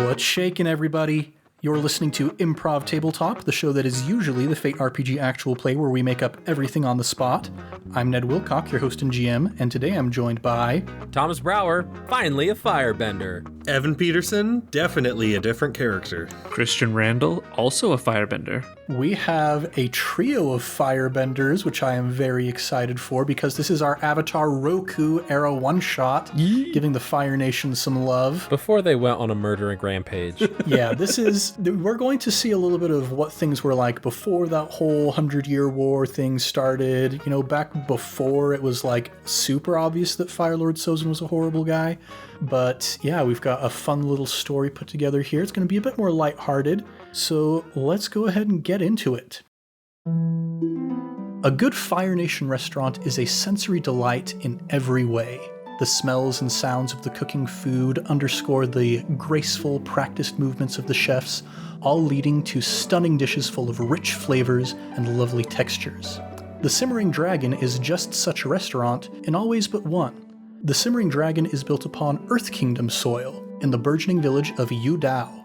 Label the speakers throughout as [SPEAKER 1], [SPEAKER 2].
[SPEAKER 1] What's shaking, everybody? You're listening to Improv Tabletop, the show that is usually the Fate RPG actual play where we make up everything on the spot. I'm Ned Wilcock, your host and GM, and today I'm joined by...
[SPEAKER 2] Thomas Brower, finally a firebender.
[SPEAKER 3] Evan Peterson, definitely a different character.
[SPEAKER 4] Christian Randall, also a firebender.
[SPEAKER 1] We have a trio of firebenders, which I am very excited for, because this is our Avatar Roku era one-shot, giving the Fire Nation some love.
[SPEAKER 2] Before they went on a murdering rampage.
[SPEAKER 1] Yeah, we're going to see a little bit of what things were like before that whole 100-Year War thing started. You know, back before it was like super obvious that Fire Lord Sozin was a horrible guy. But yeah, we've got a fun little story put together here. It's going to be a bit more lighthearted, so let's go ahead and get into it. A good Fire Nation restaurant is a sensory delight in every way. The smells and sounds of the cooking food underscore the graceful, practiced movements of the chefs, all leading to stunning dishes full of rich flavors and lovely textures. The Simmering Dragon is just such a restaurant in all ways but one. The Simmering Dragon is built upon Earth Kingdom soil in the burgeoning village of Yu Dao.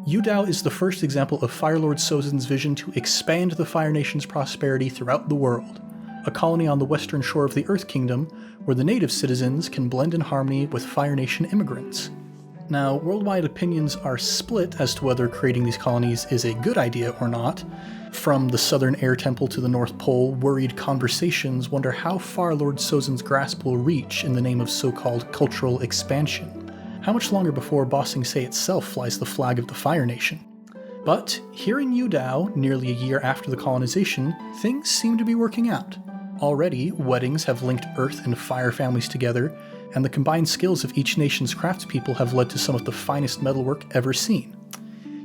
[SPEAKER 1] Yu Dao is the first example of Fire Lord Sozin's vision to expand the Fire Nation's prosperity throughout the world, a colony on the western shore of the Earth Kingdom where the native citizens can blend in harmony with Fire Nation immigrants. Now, worldwide opinions are split as to whether creating these colonies is a good idea or not. From the Southern Air Temple to the North Pole, worried conversations wonder how far Lord Sozin's grasp will reach in the name of so-called cultural expansion. How much longer before Ba Sing Se itself flies the flag of the Fire Nation? But here in Yu Dao, nearly a year after the colonization, things seem to be working out. Already, weddings have linked Earth and Fire families together, and the combined skills of each nation's craftspeople have led to some of the finest metalwork ever seen.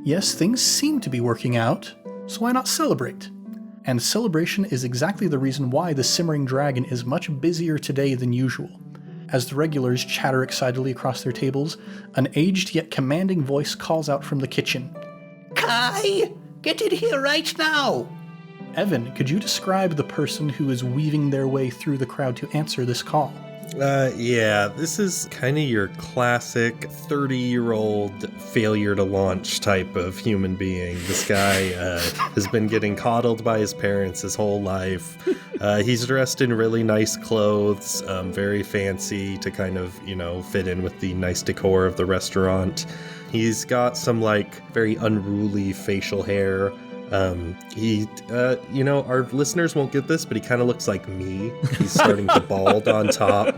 [SPEAKER 1] Yes, things seem to be working out, so why not celebrate? And celebration is exactly the reason why the Simmering Dragon is much busier today than usual. As the regulars chatter excitedly across their tables, an aged yet commanding voice calls out from the kitchen.
[SPEAKER 5] Kai, get in here right now!
[SPEAKER 1] Evan, could you describe the person who is weaving their way through the crowd to answer this call?
[SPEAKER 3] Yeah, this is kind of your classic 30-year-old failure to launch type of human being. This guy has been getting coddled by his parents his whole life. He's dressed in really nice clothes, very fancy to kind of, fit in with the nice decor of the restaurant. He's got some, very unruly facial hair. Our listeners won't get this, but he kind of looks like me. He's starting to bald on top,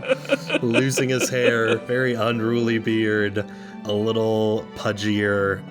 [SPEAKER 3] losing his hair, very unruly beard, a little pudgier.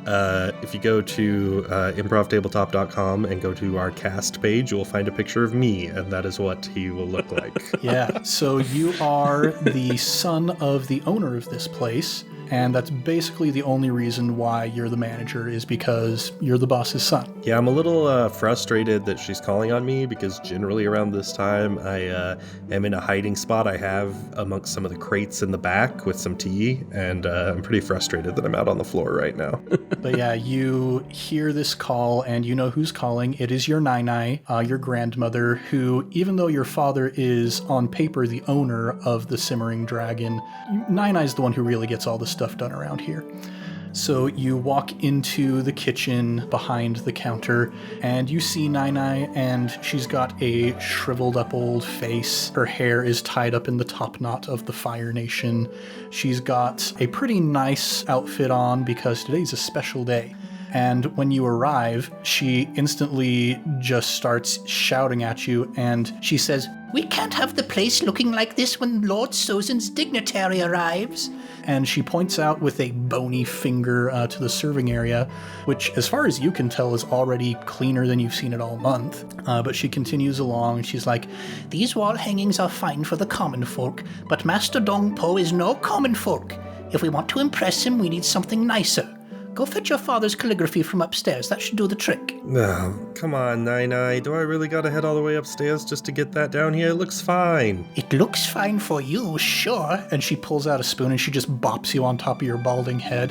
[SPEAKER 3] If you go to improvtabletop.com and go to our cast page, you will find a picture of me, and that is what he will look like.
[SPEAKER 1] Yeah, so you are the son of the owner of this place. And that's basically the only reason why you're the manager is because you're the boss's son.
[SPEAKER 3] Yeah, I'm a little frustrated that she's calling on me because generally around this time I am in a hiding spot I have amongst some of the crates in the back with some tea, and I'm pretty frustrated that I'm out on the floor right now.
[SPEAKER 1] But yeah, you hear this call and you know who's calling. It is your Nai, your grandmother, who, even though your father is on paper the owner of the Simmering Dragon, Nai is the one who really gets all the stuff done around here. So you walk into the kitchen behind the counter and you see Nai, and she's got a shriveled up old face. Her hair is tied up in the top knot of the Fire Nation. She's got a pretty nice outfit on because today's a special day. And when you arrive, she instantly just starts shouting at you, and she says,
[SPEAKER 5] "We can't have the place looking like this when Lord Sozin's dignitary arrives."
[SPEAKER 1] And she points out with a bony finger to the serving area, which, as far as you can tell, is already cleaner than you've seen it all month. But she continues along, and she's like,
[SPEAKER 5] "These wall hangings are fine for the common folk, but Master Dong Po is no common folk. If we want to impress him, we need something nicer. Go fetch your father's calligraphy from upstairs. That should do the trick."
[SPEAKER 3] No, come on, Nai. Do I really gotta head all the way upstairs just to get that down here? It looks fine.
[SPEAKER 5] "It looks fine for you, sure."
[SPEAKER 1] And she pulls out a spoon and she just bops you on top of your balding head.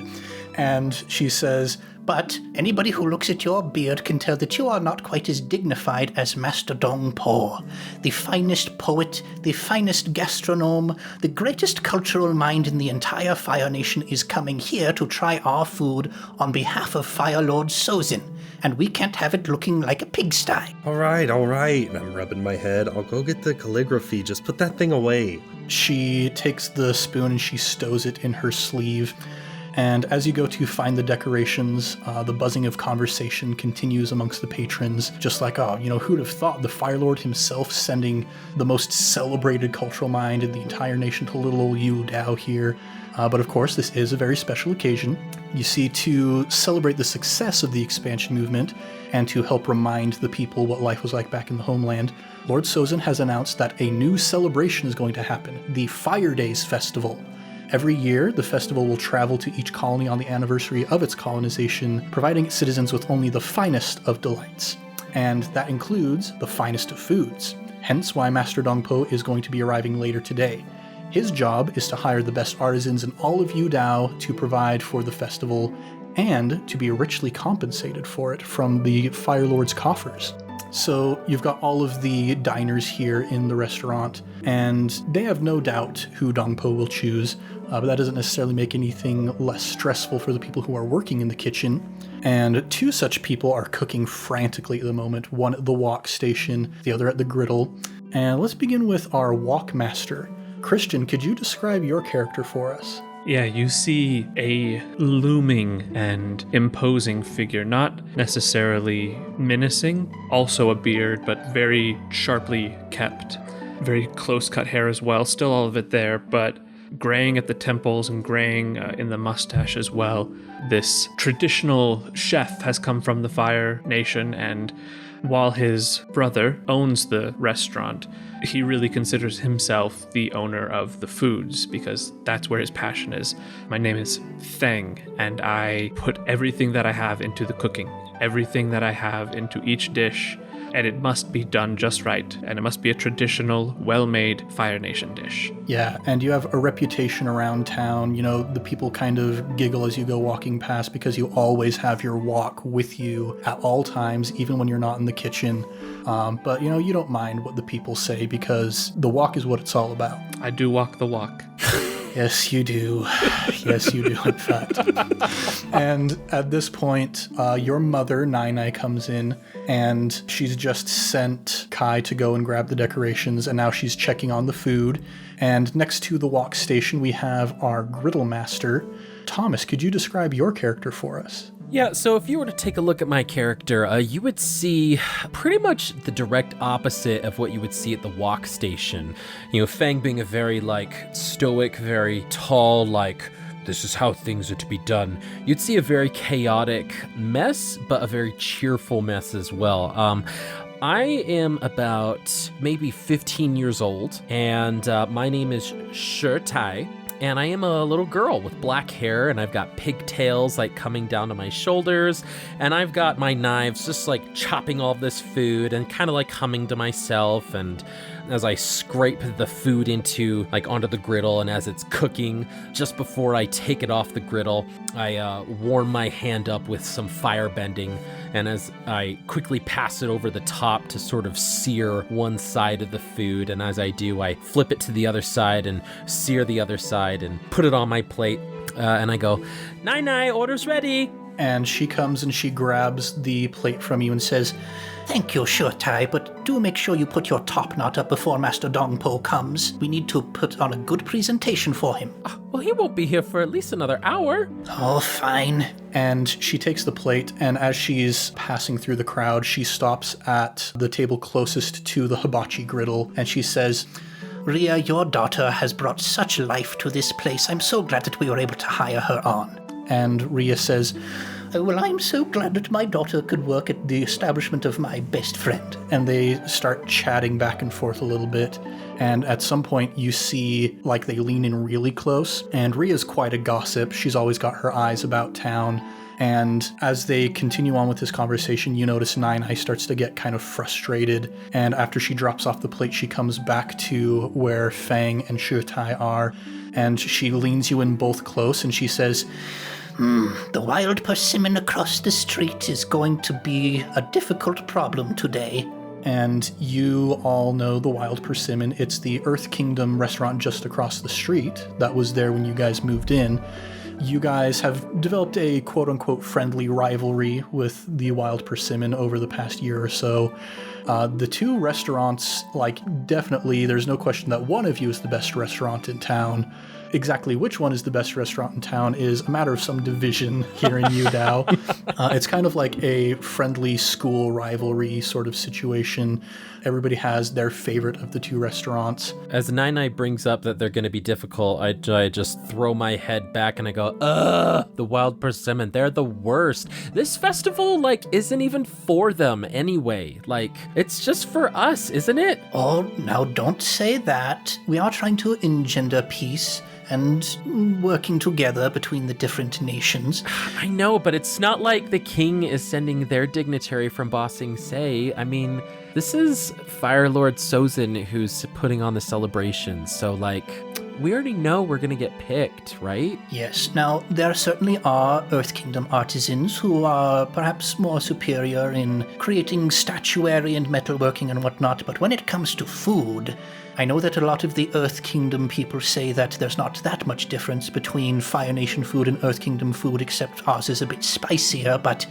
[SPEAKER 1] And she says,
[SPEAKER 5] But anybody who looks at your beard can tell that you are not quite as dignified as Master Dong Po, the finest poet, the finest gastronome, the greatest cultural mind in the entire Fire Nation is coming here to try our food on behalf of Fire Lord Sozin, and we can't have it looking like a pigsty.
[SPEAKER 3] All right. I'm rubbing my head. I'll go get the calligraphy. Just put that thing away.
[SPEAKER 1] She takes the spoon and she stows it in her sleeve. And as you go to find the decorations, the buzzing of conversation continues amongst the patrons, just like, who'd have thought the Fire Lord himself sending the most celebrated cultural mind in the entire nation to little old Yu Dao here. But of course, this is a very special occasion. You see, to celebrate the success of the expansion movement and to help remind the people what life was like back in the homeland, Lord Sozin has announced that a new celebration is going to happen, the Fire Days Festival. Every year, the festival will travel to each colony on the anniversary of its colonization, providing its citizens with only the finest of delights. And that includes the finest of foods, hence why Master Dong Po is going to be arriving later today. His job is to hire the best artisans in all of Yu Dao to provide for the festival and to be richly compensated for it from the Fire Lord's coffers. So you've got all of the diners here in the restaurant, and they have no doubt who Dong Po will choose, but that doesn't necessarily make anything less stressful for the people who are working in the kitchen. And two such people are cooking frantically at the moment, one at the wok station, the other at the griddle. And let's begin with our wok master. Christian, could you describe your character for us?
[SPEAKER 4] Yeah, you see a looming and imposing figure, not necessarily menacing, also a beard, but very sharply kept. Very close-cut hair as well, still all of it there, but graying at the temples and graying in the mustache as well. This traditional chef has come from the Fire Nation, and while his brother owns the restaurant, he really considers himself the owner of the foods because that's where his passion is. My name is Feng, and I put everything that I have into the cooking, everything that I have into each dish, and it must be done just right, and it must be a traditional, well-made Fire Nation dish.
[SPEAKER 1] Yeah, and you have a reputation around town. You know, the people kind of giggle as you go walking past because you always have your wok with you at all times, even when you're not in the kitchen. But, you don't mind what the people say because the wok is what it's all about.
[SPEAKER 4] I do walk the walk.
[SPEAKER 1] Yes, you do. Yes, you do, in fact. And at this point, your mother, Nai, comes in, and she's just sent Kai to go and grab the decorations, and now she's checking on the food. And next to the wok station, we have our griddle master. Thomas, could you describe your character for us?
[SPEAKER 2] Yeah, so if you were to take a look at my character, you would see pretty much the direct opposite of what you would see at the wok station. Fang being a very, stoic, very tall, this is how things are to be done. You'd see a very chaotic mess, but a very cheerful mess as well. I am about maybe 15 years old, and my name is Shi Tai. And I am a little girl with black hair, and I've got pigtails coming down to my shoulders, and I've got my knives just chopping all this food and kind of humming to myself. And as I scrape the food onto the griddle, and as it's cooking, just before I take it off the griddle, I warm my hand up with some fire bending, and as I quickly pass it over the top to sort of sear one side of the food, and as I do, I flip it to the other side and sear the other side and put it on my plate, and I go, Nai, order's ready.
[SPEAKER 1] And she comes and she grabs the plate from you and says,
[SPEAKER 5] Thank you, Sure Tai, but do make sure you put your top knot up before Master Dong Po comes. We need to put on a good presentation for him.
[SPEAKER 2] Well, he won't be here for at least another hour.
[SPEAKER 5] Oh, fine.
[SPEAKER 1] And she takes the plate, and as she's passing through the crowd, she stops at the table closest to the hibachi griddle, and she says,
[SPEAKER 5] Ria, your daughter has brought such life to this place. I'm so glad that we were able to hire her on.
[SPEAKER 1] And Ria says,
[SPEAKER 5] Well, I'm so glad that my daughter could work at the establishment of my best friend.
[SPEAKER 1] And they start chatting back and forth a little bit. And at some point you see they lean in really close. And Ria's quite a gossip. She's always got her eyes about town. And as they continue on with this conversation, you notice Nai starts to get kind of frustrated. And after she drops off the plate, she comes back to where Fang and Shu Tai are. And she leans you in both close and she says,
[SPEAKER 5] The wild persimmon across the street is going to be a difficult problem today.
[SPEAKER 1] And you all know the Wild Persimmon. It's the Earth Kingdom restaurant just across the street that was there when you guys moved in. You guys have developed a quote-unquote friendly rivalry with the Wild Persimmon over the past year or so. The two restaurants, definitely, there's no question that one of you is the best restaurant in town. Exactly which one is the best restaurant in town is a matter of some division here in Yu Dao. It's kind of like a friendly school rivalry sort of situation. Everybody has their favorite of the two restaurants.
[SPEAKER 2] As Nai brings up that they're going to be difficult, I just throw my head back and I go, the Wild Persimmon, they're the worst. This festival, isn't even for them anyway. It's just for us, isn't it?
[SPEAKER 5] Oh, now don't say that. We are trying to engender peace and working together between the different nations.
[SPEAKER 2] I know, but it's not like the king is sending their dignitary from Ba Sing Se. I mean, this is Fire Lord Sozin who's putting on the celebration, so we already know we're gonna get picked, right?
[SPEAKER 5] Yes. Now, there certainly are Earth Kingdom artisans who are perhaps more superior in creating statuary and metalworking and whatnot, but when it comes to food, I know that a lot of the Earth Kingdom people say that there's not that much difference between Fire Nation food and Earth Kingdom food, except ours is a bit spicier, but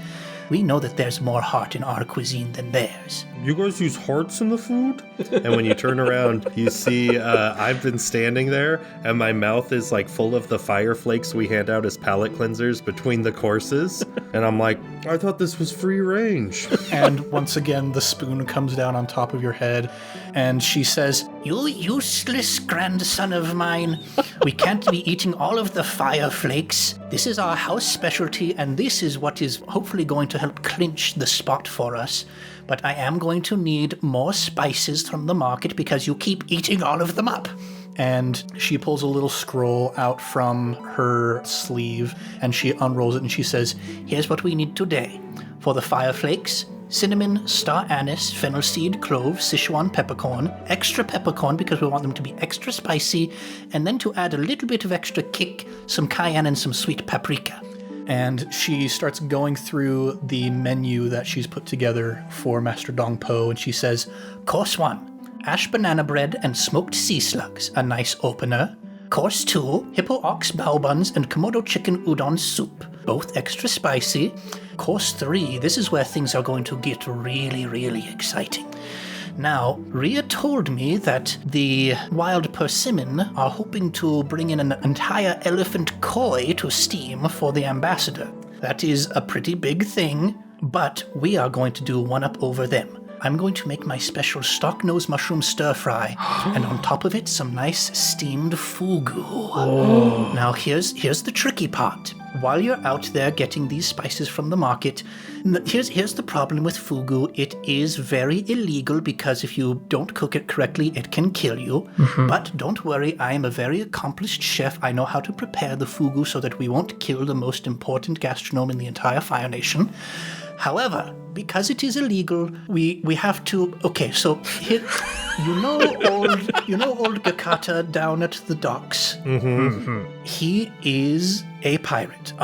[SPEAKER 5] we know that there's more heart in our cuisine than theirs.
[SPEAKER 3] You guys use hearts in the food? And when you turn around, you see I've been standing there, and my mouth is full of the fire flakes we hand out as palate cleansers between the courses. And I'm like, I thought this was free range.
[SPEAKER 1] And once again, the spoon comes down on top of your head, and she says,
[SPEAKER 5] You useless grandson of mine. We can't be eating all of the fire flakes. This is our house specialty, and this is what is hopefully going to help clinch the spot for us. But I am going to need more spices from the market because you keep eating all of them up.
[SPEAKER 1] and she pulls a little scroll out from her sleeve, and she unrolls it, and she says,
[SPEAKER 5] Here's what we need today. For the fire flakes, cinnamon, star anise, fennel seed, clove, Sichuan peppercorn, extra peppercorn because we want them to be extra spicy, and then to add a little bit of extra kick, some cayenne and some sweet paprika.
[SPEAKER 1] And she starts going through the menu that she's put together for Master Dong Po, and she says,
[SPEAKER 5] Course 1, ash banana bread and smoked sea slugs, a nice opener. Course 2, hippo ox bao buns and Komodo chicken udon soup, both extra spicy. Course 3, this is where things are going to get really, really exciting. Now, Rhea told me that the Wild Persimmon are hoping to bring in an entire elephant koi to steam for the ambassador. That is a pretty big thing, but we are going to do one up over them. I'm going to make my special stock-nose mushroom stir-fry, and on top of it, some nice steamed fugu. Oh. Now, here's the tricky part. While you're out there getting these spices from the market, here's the problem with fugu. It is very illegal because if you don't cook it correctly, it can kill you. Mm-hmm. But don't worry, I am a very accomplished chef. I know how to prepare the fugu so that we won't kill the most important gastronome in the entire Fire Nation. However, because it is illegal, we have to. Okay, so here, you know old Gakata down at the docks.
[SPEAKER 3] Mm-hmm.
[SPEAKER 5] He is a pirate.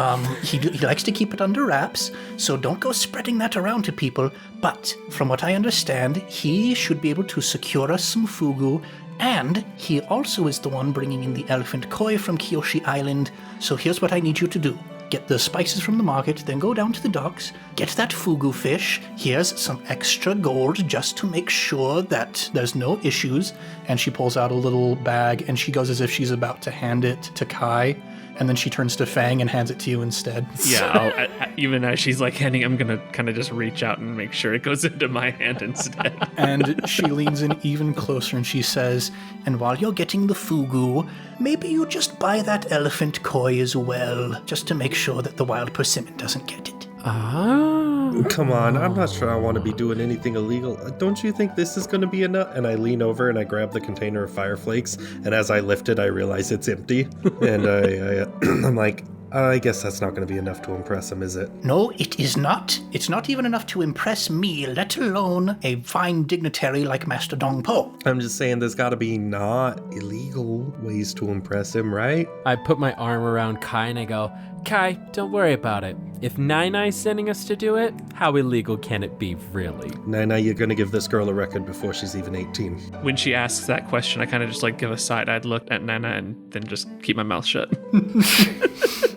[SPEAKER 5] He likes to keep it under wraps, so don't go spreading that around to people. But from what I understand, he should be able to secure us some fugu. And he also is the one bringing in the elephant koi from Kyoshi Island. So here's what I need you to do. Get the spices from the market, then go down to the docks, get that fugu fish. Here's some extra gold just to make sure that there's no issues. And she pulls out a little bag, and she goes as if she's about to hand it to Kai. And then she turns to Fang and hands it to you instead.
[SPEAKER 4] Yeah, even as she's handing, I'm going to kind of just reach out and make sure it goes into my hand instead.
[SPEAKER 1] And she leans in even closer and she says,
[SPEAKER 5] And while you're getting the fugu, maybe you just buy that elephant koi as well, just to make sure that the Wild Persimmon doesn't get it.
[SPEAKER 2] Ah.
[SPEAKER 3] Come on, I'm not sure I want to be doing anything illegal. Don't you think this is going to be enough? And I lean over and I grab the container of fire flakes, and as I lift it, I realize it's empty. And I'm like, I guess that's not going to be enough to impress him, is it?
[SPEAKER 5] No, it is not. It's not even enough to impress me, let alone a fine dignitary like Master Dong Po.
[SPEAKER 3] I'm just saying there's got to be not illegal ways to impress him, right?
[SPEAKER 2] I put my arm around Kai and I go, Kai, don't worry about it. If Nai-Nai's sending us to do it, how illegal can it be, really?
[SPEAKER 3] Nai, you're going to give this girl a record before she's even 18.
[SPEAKER 4] When she asks that question, I kind of just like give a side-eyed look at Nana and then just keep my mouth shut.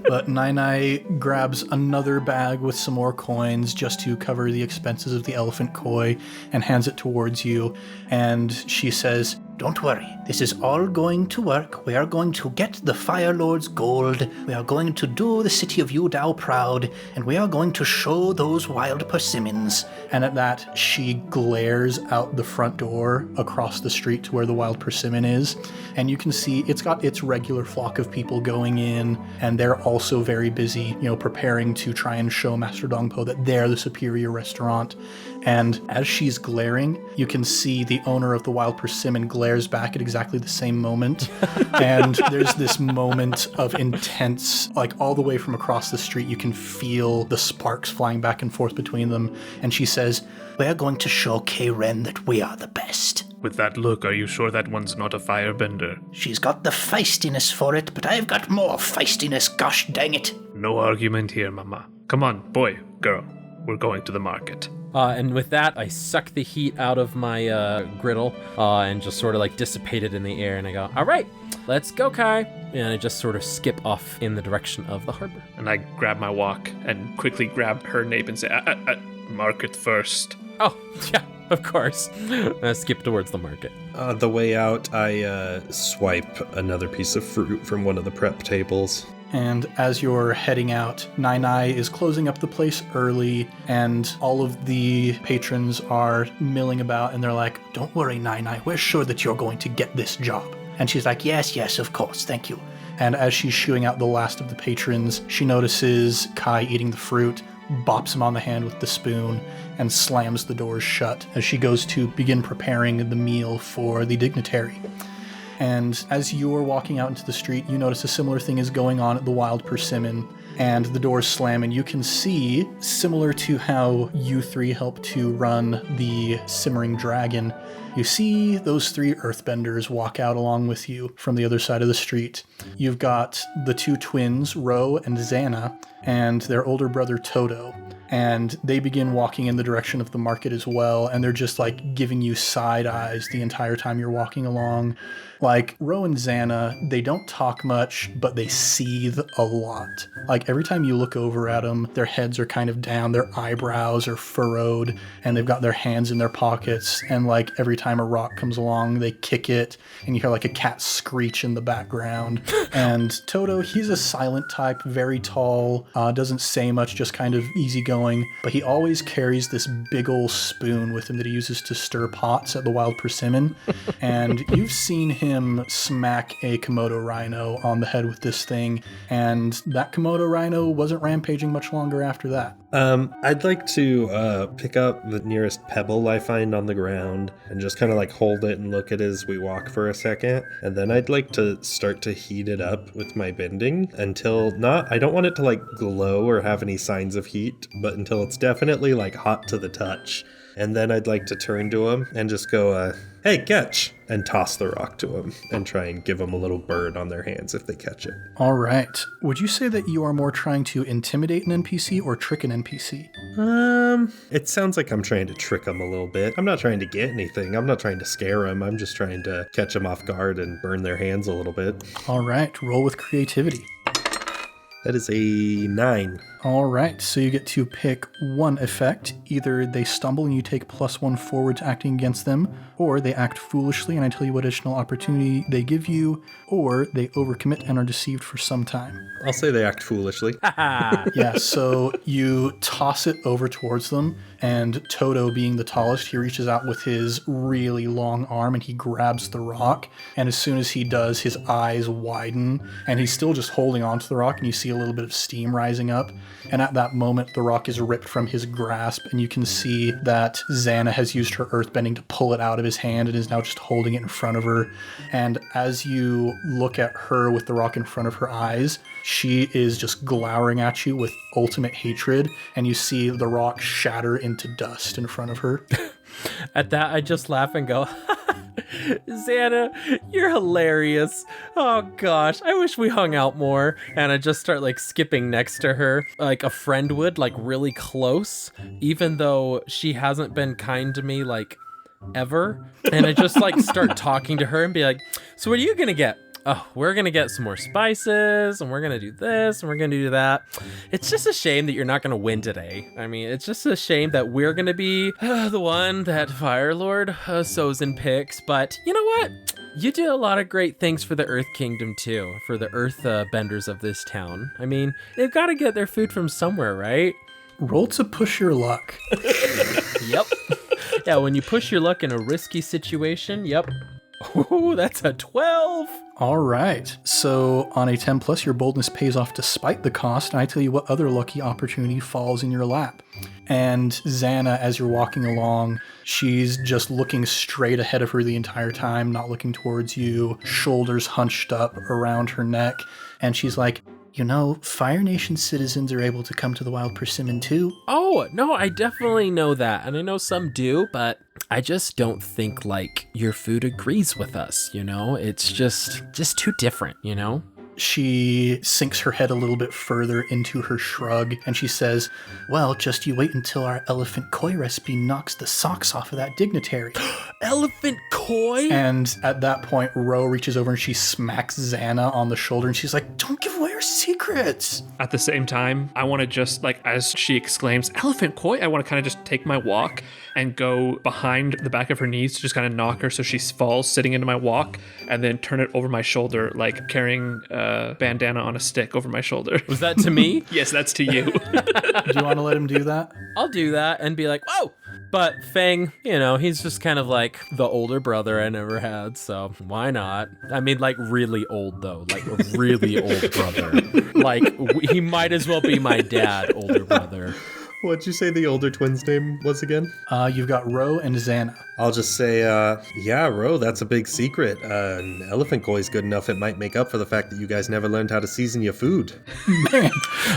[SPEAKER 1] But Nai grabs another bag with some more coins just to cover the expenses of the elephant koi and hands it towards you. And she says,
[SPEAKER 5] Don't worry, this is all going to work. We are going to get the Fire Lord's gold. We are going to do the city of Yu Dao proud, and we are going to show those wild persimmons.
[SPEAKER 1] and at that, she glares out the front door across the street to where the wild persimmon is. And you can see it's got its regular flock of people going in, and they're also very busy, preparing to try and show Master Dongpo that they're the superior restaurant. And as she's glaring, you can see the owner of the wild persimmon glares back at exactly the same moment. And there's this moment of intense, like all the way from across the street, you can feel the sparks flying back and forth between them. And she says,
[SPEAKER 5] "We're going to show K-Ren that we are the best."
[SPEAKER 4] With that look, are you sure that one's not a firebender?
[SPEAKER 5] She's got the feistiness for it, but I've got more feistiness, gosh dang it.
[SPEAKER 4] No argument here, Mama. Come on, boy, girl. We're going to the market.
[SPEAKER 2] And with that, I suck the heat out of my griddle and just sort of like dissipate it in the air. And I go, all right, let's go, Kai. And I just sort of skip off in the direction of the harbor.
[SPEAKER 4] And I grab my wok and quickly grab her nape and say, market first.
[SPEAKER 2] Oh, yeah, of course. I skip towards the market.
[SPEAKER 3] On the way out, I swipe another piece of fruit from one of the prep tables.
[SPEAKER 1] And as you're heading out, Nai is closing up the place early, and all of the patrons are milling about, and they're like, "Don't worry, Nai, we're sure that you're going to get this job."
[SPEAKER 5] And she's like, yes, of course, thank you.
[SPEAKER 1] And as she's shooing out the last of the patrons, she notices Kai eating the fruit, bops him on the hand with the spoon, and slams the doors shut as she goes to begin preparing the meal for the dignitary. And as you're walking out into the street, you notice a similar thing is going on at the Wild Persimmon, and the doors slam, and you can see, similar to how you three helped to run the Simmering Dragon, you see those three earthbenders walk out along with you from the other side of the street. You've got the two twins, Ro and Xana, and their older brother Toto. And they begin walking in the direction of the market as well, and they're just like giving you side eyes the entire time you're walking along. Like, Ro and Xana, they don't talk much, but they seethe a lot. Like, every time you look over at them, their heads are kind of down, their eyebrows are furrowed, and they've got their hands in their pockets, and like, every time a rock comes along, they kick it, and you hear like a cat screech in the background. And Toto, he's a silent type, very tall, doesn't say much, just kind of easygoing, but he always carries this big ol' spoon with him that he uses to stir pots at the Wild Persimmon. And you've seen him smack a Komodo rhino on the head with this thing, and that Komodo rhino wasn't rampaging much longer after that.
[SPEAKER 3] I'd like to pick up the nearest pebble I find on the ground and just kind of like hold it and look at it as we walk for a second, and then I'd like to start to heat it up with my bending until I don't want it to like glow or have any signs of heat, but until it's definitely like hot to the touch. And then I'd like to turn to him and just go, "Hey, catch!" and toss the rock to him and try and give him a little bird on their hands if they catch it.
[SPEAKER 1] All right. Would you say that you are more trying to intimidate an NPC or trick an NPC?
[SPEAKER 3] It sounds like I'm trying to trick him a little bit. I'm not trying to get anything. I'm not trying to scare him. I'm just trying to catch them off guard and burn their hands a little bit.
[SPEAKER 1] All right. Roll with creativity.
[SPEAKER 3] That is a 9.
[SPEAKER 1] All right, so you get to pick one effect. Either they stumble and you take +1 forward to acting against them, or they act foolishly and I tell you what additional opportunity they give you, or they overcommit and are deceived for some time.
[SPEAKER 3] I'll say they act foolishly.
[SPEAKER 1] Yeah, so you toss it over towards them, and Toto, being the tallest, he reaches out with his really long arm and he grabs the rock, and as soon as he does, his eyes widen, and he's still just holding onto the rock, and you see a little bit of steam rising up. And at that moment, the rock is ripped from his grasp, and you can see that Xana has used her earthbending to pull it out of his hand and is now just holding it in front of her. And as you look at her with the rock in front of her eyes, she is just glowering at you with ultimate hatred, and you see the rock shatter into dust in front of her.
[SPEAKER 2] At that, I just laugh and go, Xana, you're hilarious. Oh gosh, I wish we hung out more. And I just start like skipping next to her like a friend would, like really close, even though she hasn't been kind to me like ever. And I just like start talking to her and be like, so what are you gonna get? Oh, we're gonna get some more spices, and we're gonna do this, and we're gonna do that. It's just a shame that you're not gonna win today. I mean, it's just a shame that we're gonna be the one that Fire Lord Sozin picks. But you know what? You did a lot of great things for the Earth Kingdom too, for the Earth benders of this town. I mean, they've got to get their food from somewhere, right?
[SPEAKER 1] Roll to push your luck.
[SPEAKER 2] Yep. Yeah, when you push your luck in a risky situation, yep. Ooh, that's a 12.
[SPEAKER 1] All right. So on a 10 plus, your boldness pays off despite the cost. And I tell you what other lucky opportunity falls in your lap. And Xana, as you're walking along, she's just looking straight ahead of her the entire time, not looking towards you, shoulders hunched up around her neck. And she's like, you know, Fire Nation citizens are able to come to the Wild Persimmon too.
[SPEAKER 2] Oh, no, I definitely know that. And I know some do, but I just don't think, like, your food agrees with us, you know? It's just too different, you know?
[SPEAKER 1] She sinks her head a little bit further into her shrug, and she says, well, just you wait until our elephant koi recipe knocks the socks off of that dignitary.
[SPEAKER 2] Elephant koi?
[SPEAKER 1] And at that point, Ro reaches over and she smacks Xana on the shoulder, and she's like, don't give away our secrets.
[SPEAKER 4] At the same time, I want to just, like, as she exclaims, elephant koi, I want to kind of just take my walk and go behind the back of her knees to just kind of knock her so she falls sitting into my walk, and then turn it over my shoulder, like carrying a bandana on a stick over my shoulder.
[SPEAKER 2] Was that to me?
[SPEAKER 4] Yes, that's to you.
[SPEAKER 1] Do you want to let him do that?
[SPEAKER 2] I'll do that and be like, whoa! But Fang, you know, he's just kind of like the older brother I never had, so why not? I mean, like really old though, like a really old brother. Like he might as well be my dad, older brother.
[SPEAKER 3] What'd you say the older twin's name was again?
[SPEAKER 1] You've got Ro and Xana.
[SPEAKER 3] I'll just say, yeah, Ro, that's a big secret. An elephant koi is good enough. It might make up for the fact that you guys never learned how to season your food.
[SPEAKER 1] Man,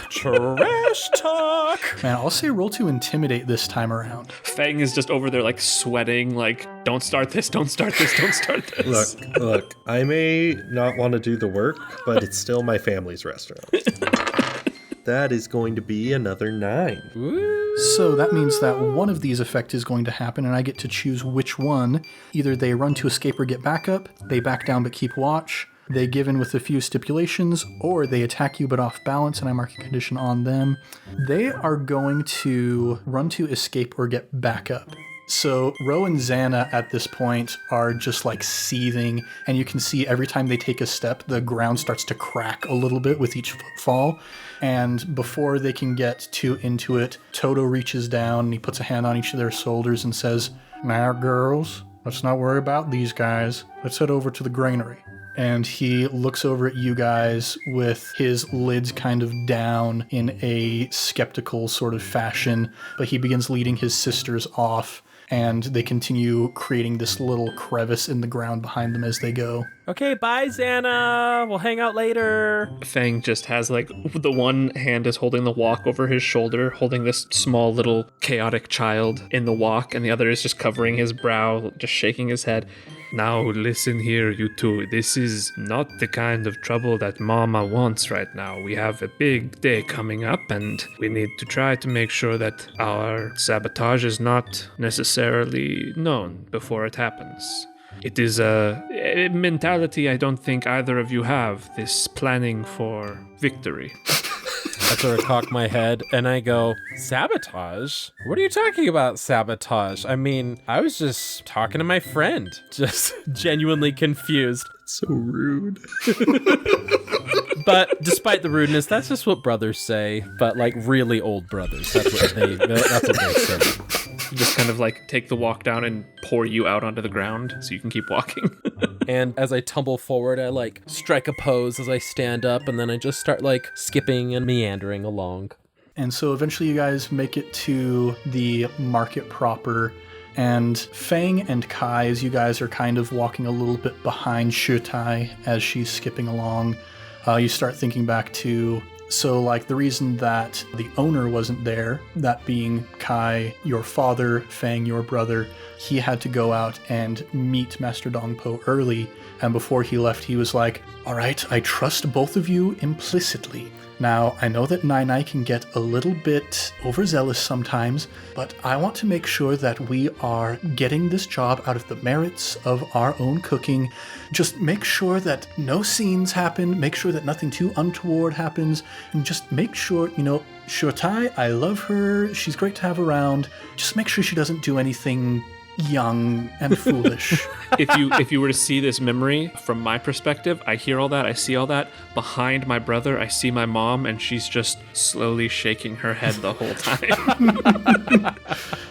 [SPEAKER 2] Trash talk!
[SPEAKER 1] man, I'll say roll to intimidate this time around.
[SPEAKER 4] Fang is just over there, like, sweating, like, don't start this, don't start this, don't start this.
[SPEAKER 3] Look, I may not want to do the work, but it's still my family's restaurant. That is going to be another 9.
[SPEAKER 2] Ooh.
[SPEAKER 1] So that means that one of these effects is going to happen, and I get to choose which one. Either they run to escape or get back up, they back down but keep watch, they give in with a few stipulations, or they attack you but off balance, and I mark a condition on them. They are going to run to escape or get back up. So Ro and Xana at this point are just like seething, and you can see every time they take a step, the ground starts to crack a little bit with each fall. And before they can get too into it, Toto reaches down and he puts a hand on each of their shoulders and says, now girls, let's not worry about these guys. Let's head over to the granary. And he looks over at you guys with his lids kind of down in a skeptical sort of fashion, but he begins leading his sisters off, and they continue creating this little crevice in the ground behind them as they go.
[SPEAKER 2] Okay, bye, Xana. We'll hang out later.
[SPEAKER 4] Fang just has, like, the one hand is holding the walk over his shoulder, holding this small little chaotic child in the walk, and the other is just covering his brow, just shaking his head. Now listen here, you two. This is not the kind of trouble that Mama wants right now. We have a big day coming up, and we need to try to make sure that our sabotage is not necessarily known before it happens. It is a mentality I don't think either of you have, this planning for victory.
[SPEAKER 2] I sort of cock my head and I go, sabotage? What are you talking about, sabotage? I mean, I was just talking to my friend, just genuinely confused.
[SPEAKER 3] So rude.
[SPEAKER 2] But despite the rudeness, that's just what brothers say, but like really old brothers. That's what they say.
[SPEAKER 4] Just kind of like take the walk down and pour you out onto the ground so you can keep walking.
[SPEAKER 2] And as I tumble forward, I like strike a pose as I stand up, and then I just start like skipping and meandering along.
[SPEAKER 1] And so eventually you guys make it to the market proper. And Fang and Kai, as you guys are kind of walking a little bit behind Shutai as she's skipping along, you start thinking back to, so like the reason that the owner wasn't there, that being Kai, your father, Fang, your brother, he had to go out and meet Master Dongpo early. And before he left, he was like, all right, I trust both of you implicitly. Now, I know that Nai can get a little bit overzealous sometimes, but I want to make sure that we are getting this job out of the merits of our own cooking. Just make sure that no scenes happen, make sure that nothing too untoward happens, and just make sure, Shutai, I love her, she's great to have around. Just make sure she doesn't do anything young and foolish.
[SPEAKER 4] If you were to see this memory from my perspective, I hear all that, I see all that. Behind my brother, I see my mom, and she's just slowly shaking her head the whole time.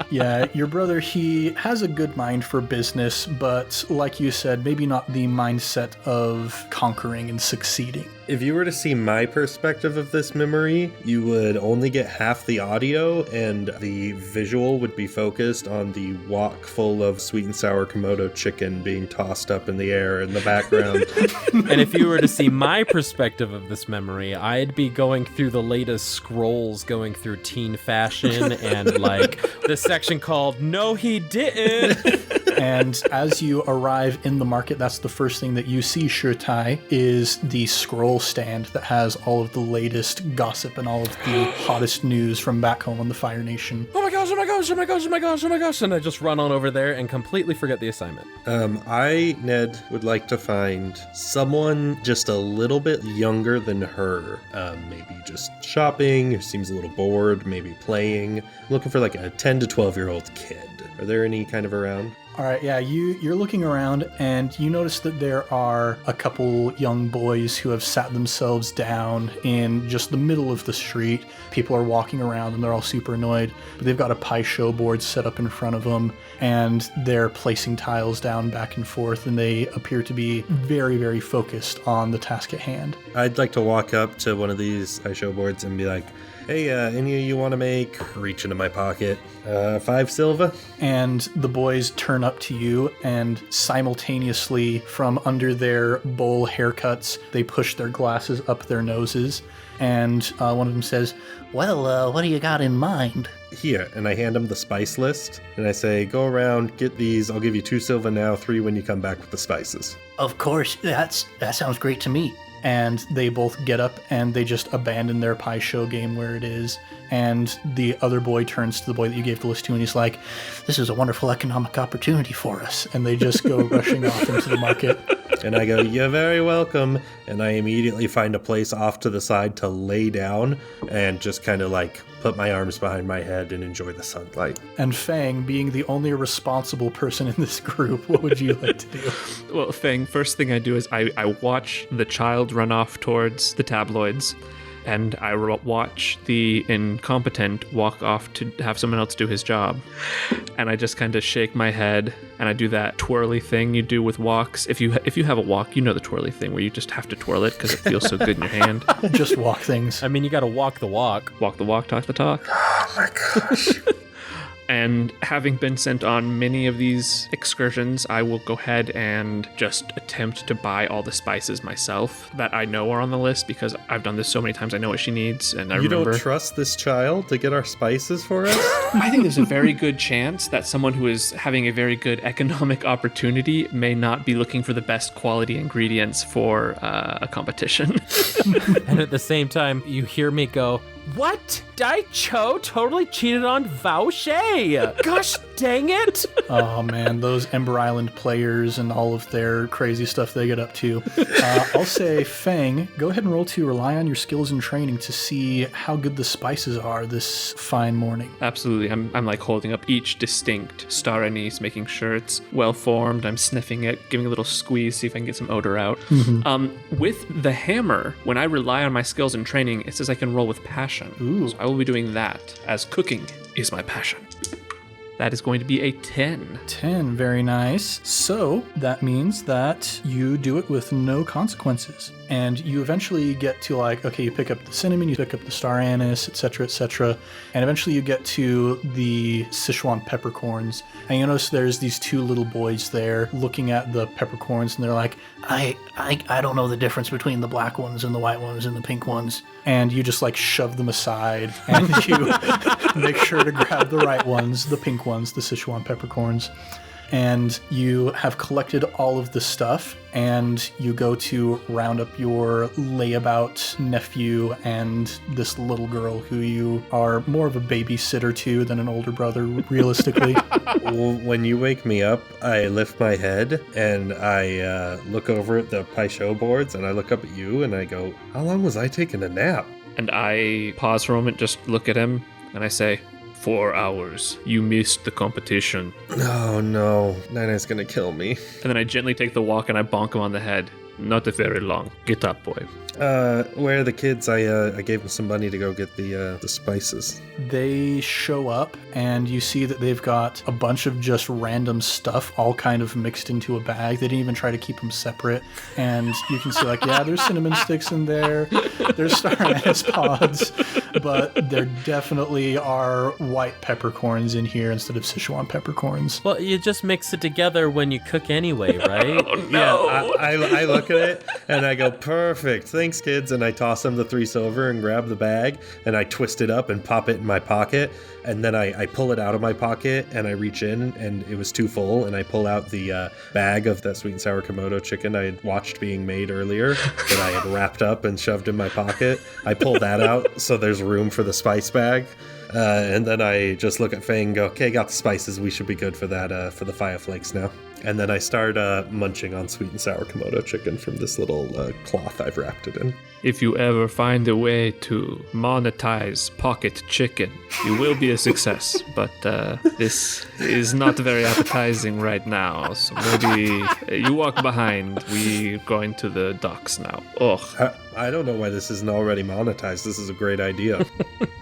[SPEAKER 1] Yeah, your brother, he has a good mind for business, but like you said, maybe not the mindset of conquering and succeeding.
[SPEAKER 3] If you were to see my perspective of this memory, you would only get half the audio, and the visual would be focused on the wok full of sweet and sour Komodo chicken being tossed up in the air in the background.
[SPEAKER 2] And if you were to see my perspective of this memory, I'd be going through the latest scrolls, going through teen fashion and like the section called No He Didn't.
[SPEAKER 1] And as you arrive in the market, that's the first thing that you see, Shutai, is the scroll stand that has all of the latest gossip and all of the hottest news from back home on the Fire Nation.
[SPEAKER 2] Oh my gosh, oh my gosh, oh my gosh, oh my gosh, oh my gosh. And I just run on over there and completely forget the assignment.
[SPEAKER 3] I, Ned, would like to find someone just a little bit younger than her. Maybe just shopping, who seems a little bored, maybe playing. I'm looking for like a 10 to 12-year-old kid. Are there any kind of around?
[SPEAKER 1] All right, yeah, you're looking around and you notice that there are a couple young boys who have sat themselves down in just the middle of the street. People are walking around and they're all super annoyed, but they've got a pie show board set up in front of them and they're placing tiles down back and forth, and they appear to be very, very focused on the task at hand.
[SPEAKER 3] I'd like to walk up to one of these pie show boards and be like, hey, any of you want to make, reach into my pocket, 5 silver?
[SPEAKER 1] And the boys turn up to you, and simultaneously from under their bowl haircuts, they push their glasses up their noses. And one of them says, well, what do you got in mind?
[SPEAKER 3] Here, and I hand him the spice list, and I say, go around, get these, I'll give you 2 silver now, 3 when you come back with the spices.
[SPEAKER 5] Of course, that sounds great to me.
[SPEAKER 1] And they both get up and they just abandon their pie show game where it is. And the other boy turns to the boy that you gave the list to and he's like,
[SPEAKER 5] this is a wonderful economic opportunity for us.
[SPEAKER 1] And they just go rushing off into the market.
[SPEAKER 3] And I go, you're very welcome. And I immediately find a place off to the side to lay down and just kind of like put my arms behind my head and enjoy the sunlight.
[SPEAKER 1] And Fang, being the only responsible person in this group, what would you like to do?
[SPEAKER 4] Well, first thing I do is I watch the child run off towards the tabloids, and I watch the incompetent walk off to have someone else do his job. And I just kind of shake my head, and I do that twirly thing you do with walks. If you have a walk, you know the twirly thing where you just have to twirl it because it feels so good in your hand.
[SPEAKER 1] Just walk things.
[SPEAKER 2] I mean, you got to walk the walk.
[SPEAKER 4] Walk the walk, talk the talk.
[SPEAKER 3] Oh my gosh.
[SPEAKER 4] And having been sent on many of these excursions, I will go ahead and just attempt to buy all the spices myself that I know are on the list because I've done this so many times. I know what she needs, and I remember.
[SPEAKER 3] You don't trust this child to get our spices for us?
[SPEAKER 4] I think there's a very good chance that someone who is having a very good economic opportunity may not be looking for the best quality ingredients for a competition.
[SPEAKER 2] And at the same time, you hear me go, what? Dai Cho totally cheated on Vao Shay. Gosh dang it.
[SPEAKER 1] Oh man, those Ember Island players and all of their crazy stuff they get up to. I'll say, Fang, go ahead and roll to rely on your skills and training to see how good the spices are this fine morning.
[SPEAKER 4] Absolutely. I'm like holding up each distinct star anise, making sure it's well formed. I'm sniffing it, giving a little squeeze, see if I can get some odor out. Mm-hmm. With the hammer, when I rely on my skills and training, it says I can roll with passion.
[SPEAKER 1] Ooh.
[SPEAKER 4] So I will be doing that, as cooking is my passion. That is going to be a 10.
[SPEAKER 1] 10, very nice. So that means that you do it with no consequences. And you eventually get to like, okay, you pick up the cinnamon, you pick up the star anise, etc., and eventually you get to the Sichuan peppercorns. And you notice there's these two little boys there looking at the peppercorns, and they're like,
[SPEAKER 5] I don't know the difference between the black ones and the white ones and the pink ones.
[SPEAKER 1] and you just like shove them aside, and you make sure to grab the right ones, the pink ones, the Sichuan peppercorns. And you have collected all of the stuff, and you go to round up your layabout nephew and this little girl who you are more of a babysitter to than an older brother, realistically.
[SPEAKER 3] Well, when you wake me up, I lift my head and I look over at the pie show boards, and I look up at you and I go, how long was I taking a nap?
[SPEAKER 4] And I pause for a moment, just look at him, and I say, 4 hours. You missed the competition.
[SPEAKER 3] Oh no, Nana's gonna kill me.
[SPEAKER 4] And then I gently take the walk and I bonk him on the head. Not very long. Get up, boy.
[SPEAKER 3] Where are the kids? I gave them some money to go get the spices.
[SPEAKER 1] They show up, and you see that they've got a bunch of just random stuff all kind of mixed into a bag. They didn't even try to keep them separate. And you can see, like, yeah, there's cinnamon sticks in there. There's star anise pods. But there definitely are white peppercorns in here instead of Sichuan peppercorns.
[SPEAKER 2] Well, you just mix it together when you cook anyway, right?
[SPEAKER 4] Oh, no.
[SPEAKER 3] Yeah, I look at it, and I go, perfect. Thanks, kids. And I toss them the 3 silver and grab the bag, and I twist it up and pop it in my pocket. And then I pull it out of my pocket, and I reach in, and it was too full, and I pull out the bag of that sweet and sour Komodo chicken I had watched being made earlier that I had wrapped up and shoved in my pocket. I pull that out so there's room for the spice bag. And then I just look at Faye and go, okay, got the spices. We should be good for that, for the fire flakes now. And then I start munching on sweet and sour Komodo chicken from this little cloth I've wrapped it in.
[SPEAKER 4] If you ever find a way to monetize pocket chicken, you will be a success. But this is not very appetizing right now. So maybe you walk behind. We're going to the docks now. Ugh.
[SPEAKER 3] I don't know why this isn't already monetized. This is a great idea.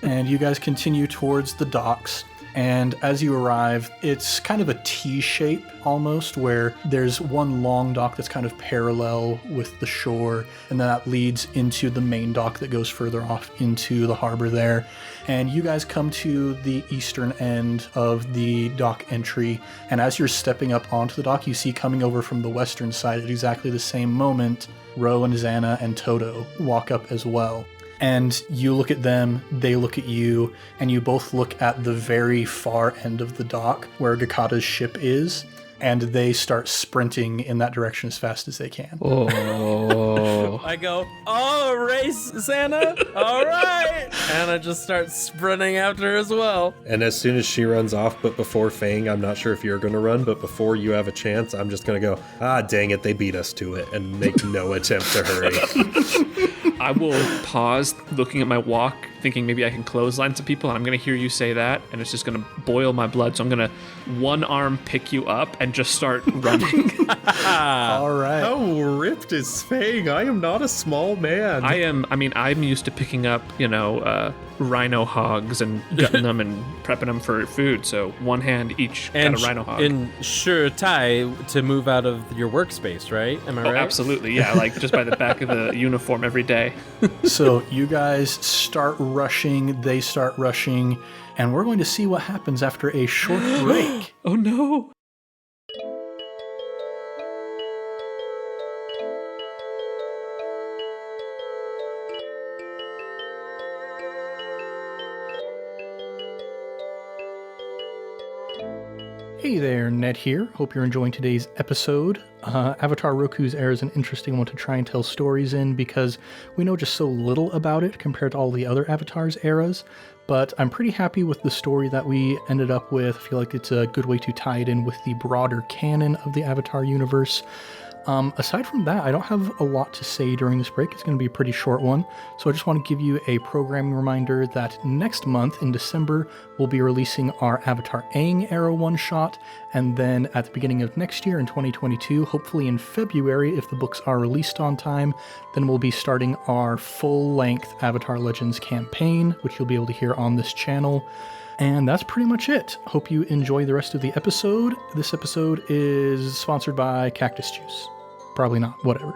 [SPEAKER 1] And you guys continue towards the docks. And as you arrive, it's kind of a T shape almost, where there's one long dock that's kind of parallel with the shore, and then that leads into the main dock that goes further off into the harbor there. And you guys come to the eastern end of the dock entry, and as you're stepping up onto the dock, you see coming over from the western side at exactly the same moment, Ro and Xana and Toto walk up as well. And you look at them, they look at you, and you both look at the very far end of the dock where Gakata's ship is, and they start sprinting in that direction as fast as they can.
[SPEAKER 4] Oh.
[SPEAKER 2] I go, oh, race, Santa? All right. And I just start sprinting after her as well.
[SPEAKER 3] And as soon as she runs off, but before Fang, I'm not sure if you're going to run, but before you have a chance, I'm just going to go, dang it, they beat us to it, and make no attempt to hurry.
[SPEAKER 4] I will pause looking at my walk, thinking maybe I can clothesline some people, and I'm going to hear you say that, and it's just going to boil my blood. So I'm going to one arm pick you up and just start running.
[SPEAKER 1] All right.
[SPEAKER 3] How ripped is Fang? I am not a small man.
[SPEAKER 4] I'm used to picking up, rhino hogs and gutting them and prepping them for food. So one hand each got a rhino hog.
[SPEAKER 2] And sure, Ty, to move out of your workspace, right? Am I right?
[SPEAKER 4] Absolutely, yeah. Like just by the back of the uniform every day.
[SPEAKER 1] So you guys start rushing, they start rushing, and we're going to see what happens after a short break.
[SPEAKER 4] Oh no.
[SPEAKER 1] Hey there, Ned here. Hope you're enjoying today's episode. Avatar Roku's Era is an interesting one to try and tell stories in because we know just so little about it compared to all the other Avatar's eras, but I'm pretty happy with the story that we ended up with. I feel like it's a good way to tie it in with the broader canon of the Avatar universe. Aside from that, I don't have a lot to say during this break. It's going to be a pretty short one. So I just want to give you a programming reminder that next month in December, we'll be releasing our Avatar Aang Era one-shot. And then at the beginning of next year in 2022, hopefully in February, if the books are released on time, then we'll be starting our full-length Avatar Legends campaign, which you'll be able to hear on this channel. And that's pretty much it. Hope you enjoy the rest of the episode. This episode is sponsored by Cactus Juice. Probably not, whatever.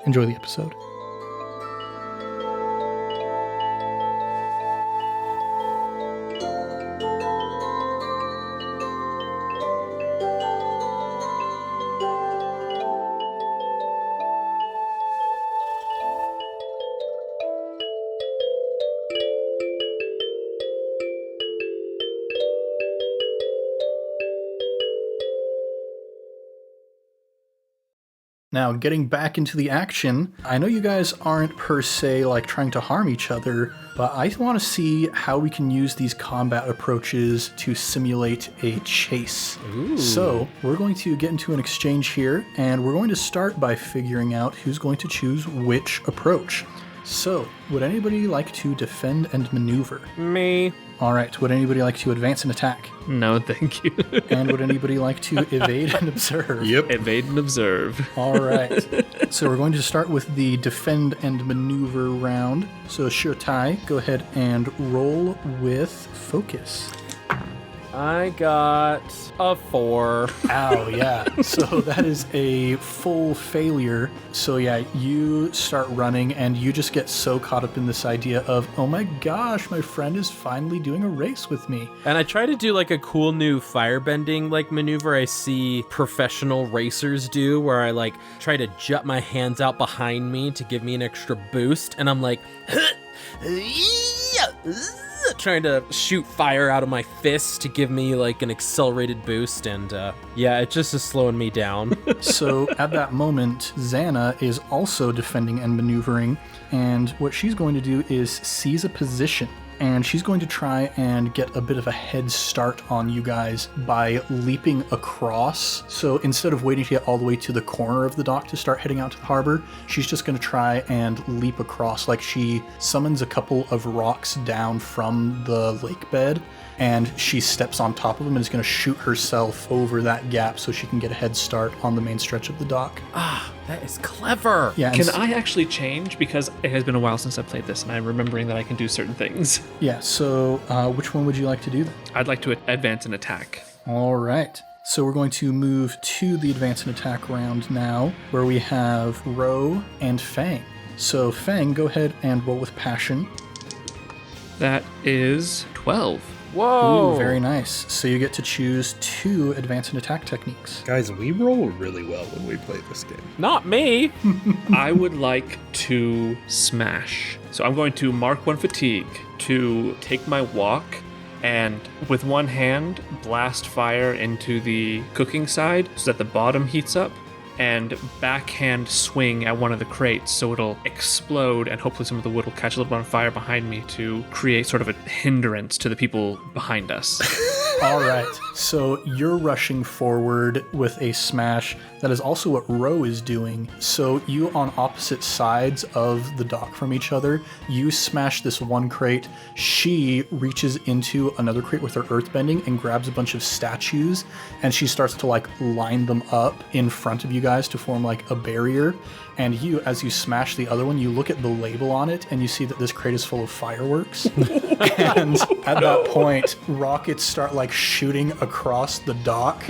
[SPEAKER 1] Enjoy the episode. Now, getting back into the action, I know you guys aren't per se like trying to harm each other, but I want to see how we can use these combat approaches to simulate a chase.
[SPEAKER 2] Ooh.
[SPEAKER 1] So, we're going to get into an exchange here, and we're going to start by figuring out who's going to choose which approach. So, would anybody like to defend and maneuver?
[SPEAKER 2] Me.
[SPEAKER 1] All right, would anybody like to advance and attack?
[SPEAKER 4] No, thank you.
[SPEAKER 1] And would anybody like to evade and observe?
[SPEAKER 3] Yep.
[SPEAKER 4] Evade and observe.
[SPEAKER 1] All right. So we're going to start with the defend and maneuver round. So Shotai, go ahead and roll with focus.
[SPEAKER 2] I got a 4.
[SPEAKER 1] Ow, yeah. So that is a full failure. So yeah, you start running and you just get so caught up in this idea of, oh my gosh, my friend is finally doing a race with me.
[SPEAKER 2] And I try to do like a cool new firebending like maneuver I see professional racers do, where I like try to jut my hands out behind me to give me an extra boost. And I'm like, trying to shoot fire out of my fists to give me like an accelerated boost, and yeah, it just is slowing me down.
[SPEAKER 1] So at that moment, Xana is also defending and maneuvering, and what she's going to do is seize a position, and she's going to try and get a bit of a head start on you guys by leaping across. So instead of waiting to get all the way to the corner of the dock to start heading out to the harbor, she's just going to try and leap across. Like she summons a couple of rocks down from the lake bed, and she steps on top of them and is going to shoot herself over that gap so she can get a head start on the main stretch of the dock.
[SPEAKER 2] Ah, that is clever.
[SPEAKER 1] Yeah.
[SPEAKER 4] Can I actually change? Because it has been a while since I played this, and I'm remembering that I can do certain things.
[SPEAKER 1] Yeah, so which one would you like to do then?
[SPEAKER 4] I'd like to advance and attack.
[SPEAKER 1] All right. So we're going to move to the advance and attack round now, where we have Ro and Fang. So Fang, go ahead and roll with passion.
[SPEAKER 4] That is 12.
[SPEAKER 2] Whoa.
[SPEAKER 1] Ooh, very nice. So you get to choose 2 advance and attack techniques.
[SPEAKER 3] Guys, we roll really well when we play this game.
[SPEAKER 2] Not me.
[SPEAKER 4] I would like to smash. So I'm going to mark 1 fatigue to take my walk and with one hand blast fire into the cooking side so that the bottom heats up, and backhand swing at one of the crates so it'll explode and hopefully some of the wood will catch a little bit on fire behind me to create sort of a hindrance to the people behind us.
[SPEAKER 1] All right. So you're rushing forward with a smash. That is also what Ro is doing. So you on opposite sides of the dock from each other, you smash this one crate. She reaches into another crate with her earthbending and grabs a bunch of statues, and she starts to like line them up in front of you guys to form like a barrier. And you, as you smash the other one, you look at the label on it and you see that this crate is full of fireworks. And at that point, rockets start like shooting across the dock,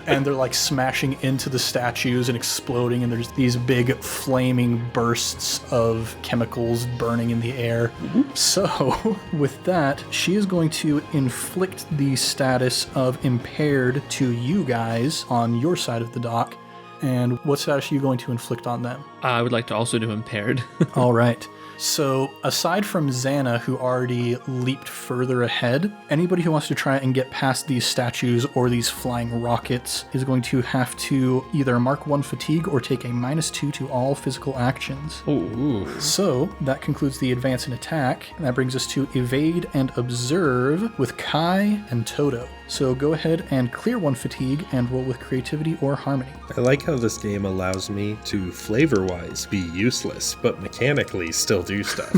[SPEAKER 1] and they're like smashing into the statues and exploding, and there's these big flaming bursts of chemicals burning in the air. So with that, she is going to inflict the status of impaired to you guys on your side of the dock. And what status are you going to inflict on them?
[SPEAKER 4] I would like to also do impaired.
[SPEAKER 1] All right. So aside from Xana, who already leaped further ahead, anybody who wants to try and get past these statues or these flying rockets is going to have to either mark 1 fatigue or take a -2 to all physical actions.
[SPEAKER 2] Ooh.
[SPEAKER 1] So that concludes the advance and attack. And that brings us to evade and observe with Kai and Toto. So go ahead and clear 1 fatigue and roll with creativity or harmony.
[SPEAKER 3] I like how this game allows me to flavor-wise be useless, but mechanically still do stuff.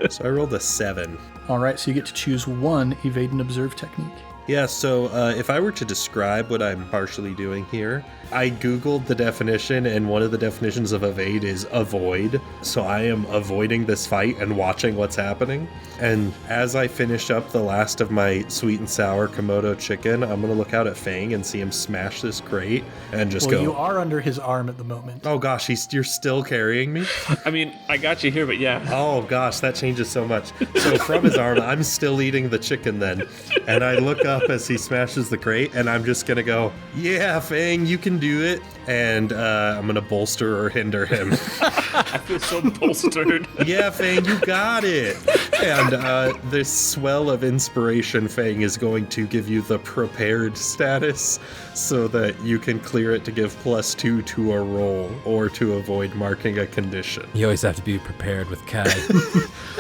[SPEAKER 3] So I rolled a 7.
[SPEAKER 1] All right, so you get to choose 1 evade and observe technique.
[SPEAKER 3] Yeah, so if I were to describe what I'm partially doing here, I Googled the definition, and one of the definitions of evade is avoid. So I am avoiding this fight and watching what's happening. And as I finish up the last of my sweet and sour Komodo chicken, I'm going to look out at Fang and see him smash this crate and just
[SPEAKER 1] Well,
[SPEAKER 3] go,
[SPEAKER 1] you are under his arm at the moment.
[SPEAKER 3] oh gosh, you're still carrying me?
[SPEAKER 4] I mean, I got you here, but yeah.
[SPEAKER 3] Oh gosh, that changes so much. So from his arm, I'm still eating the chicken then. And I look up as he smashes the crate, and I'm just gonna go, yeah, Fang, you can do it. And I'm gonna bolster or hinder him.
[SPEAKER 4] I feel so bolstered.
[SPEAKER 3] Yeah, Fang, you got it. And this swell of inspiration, Fang, is going to give you the prepared status so that you can clear it to give +2 to a roll or to avoid marking a condition.
[SPEAKER 2] You always have to be prepared with Kai.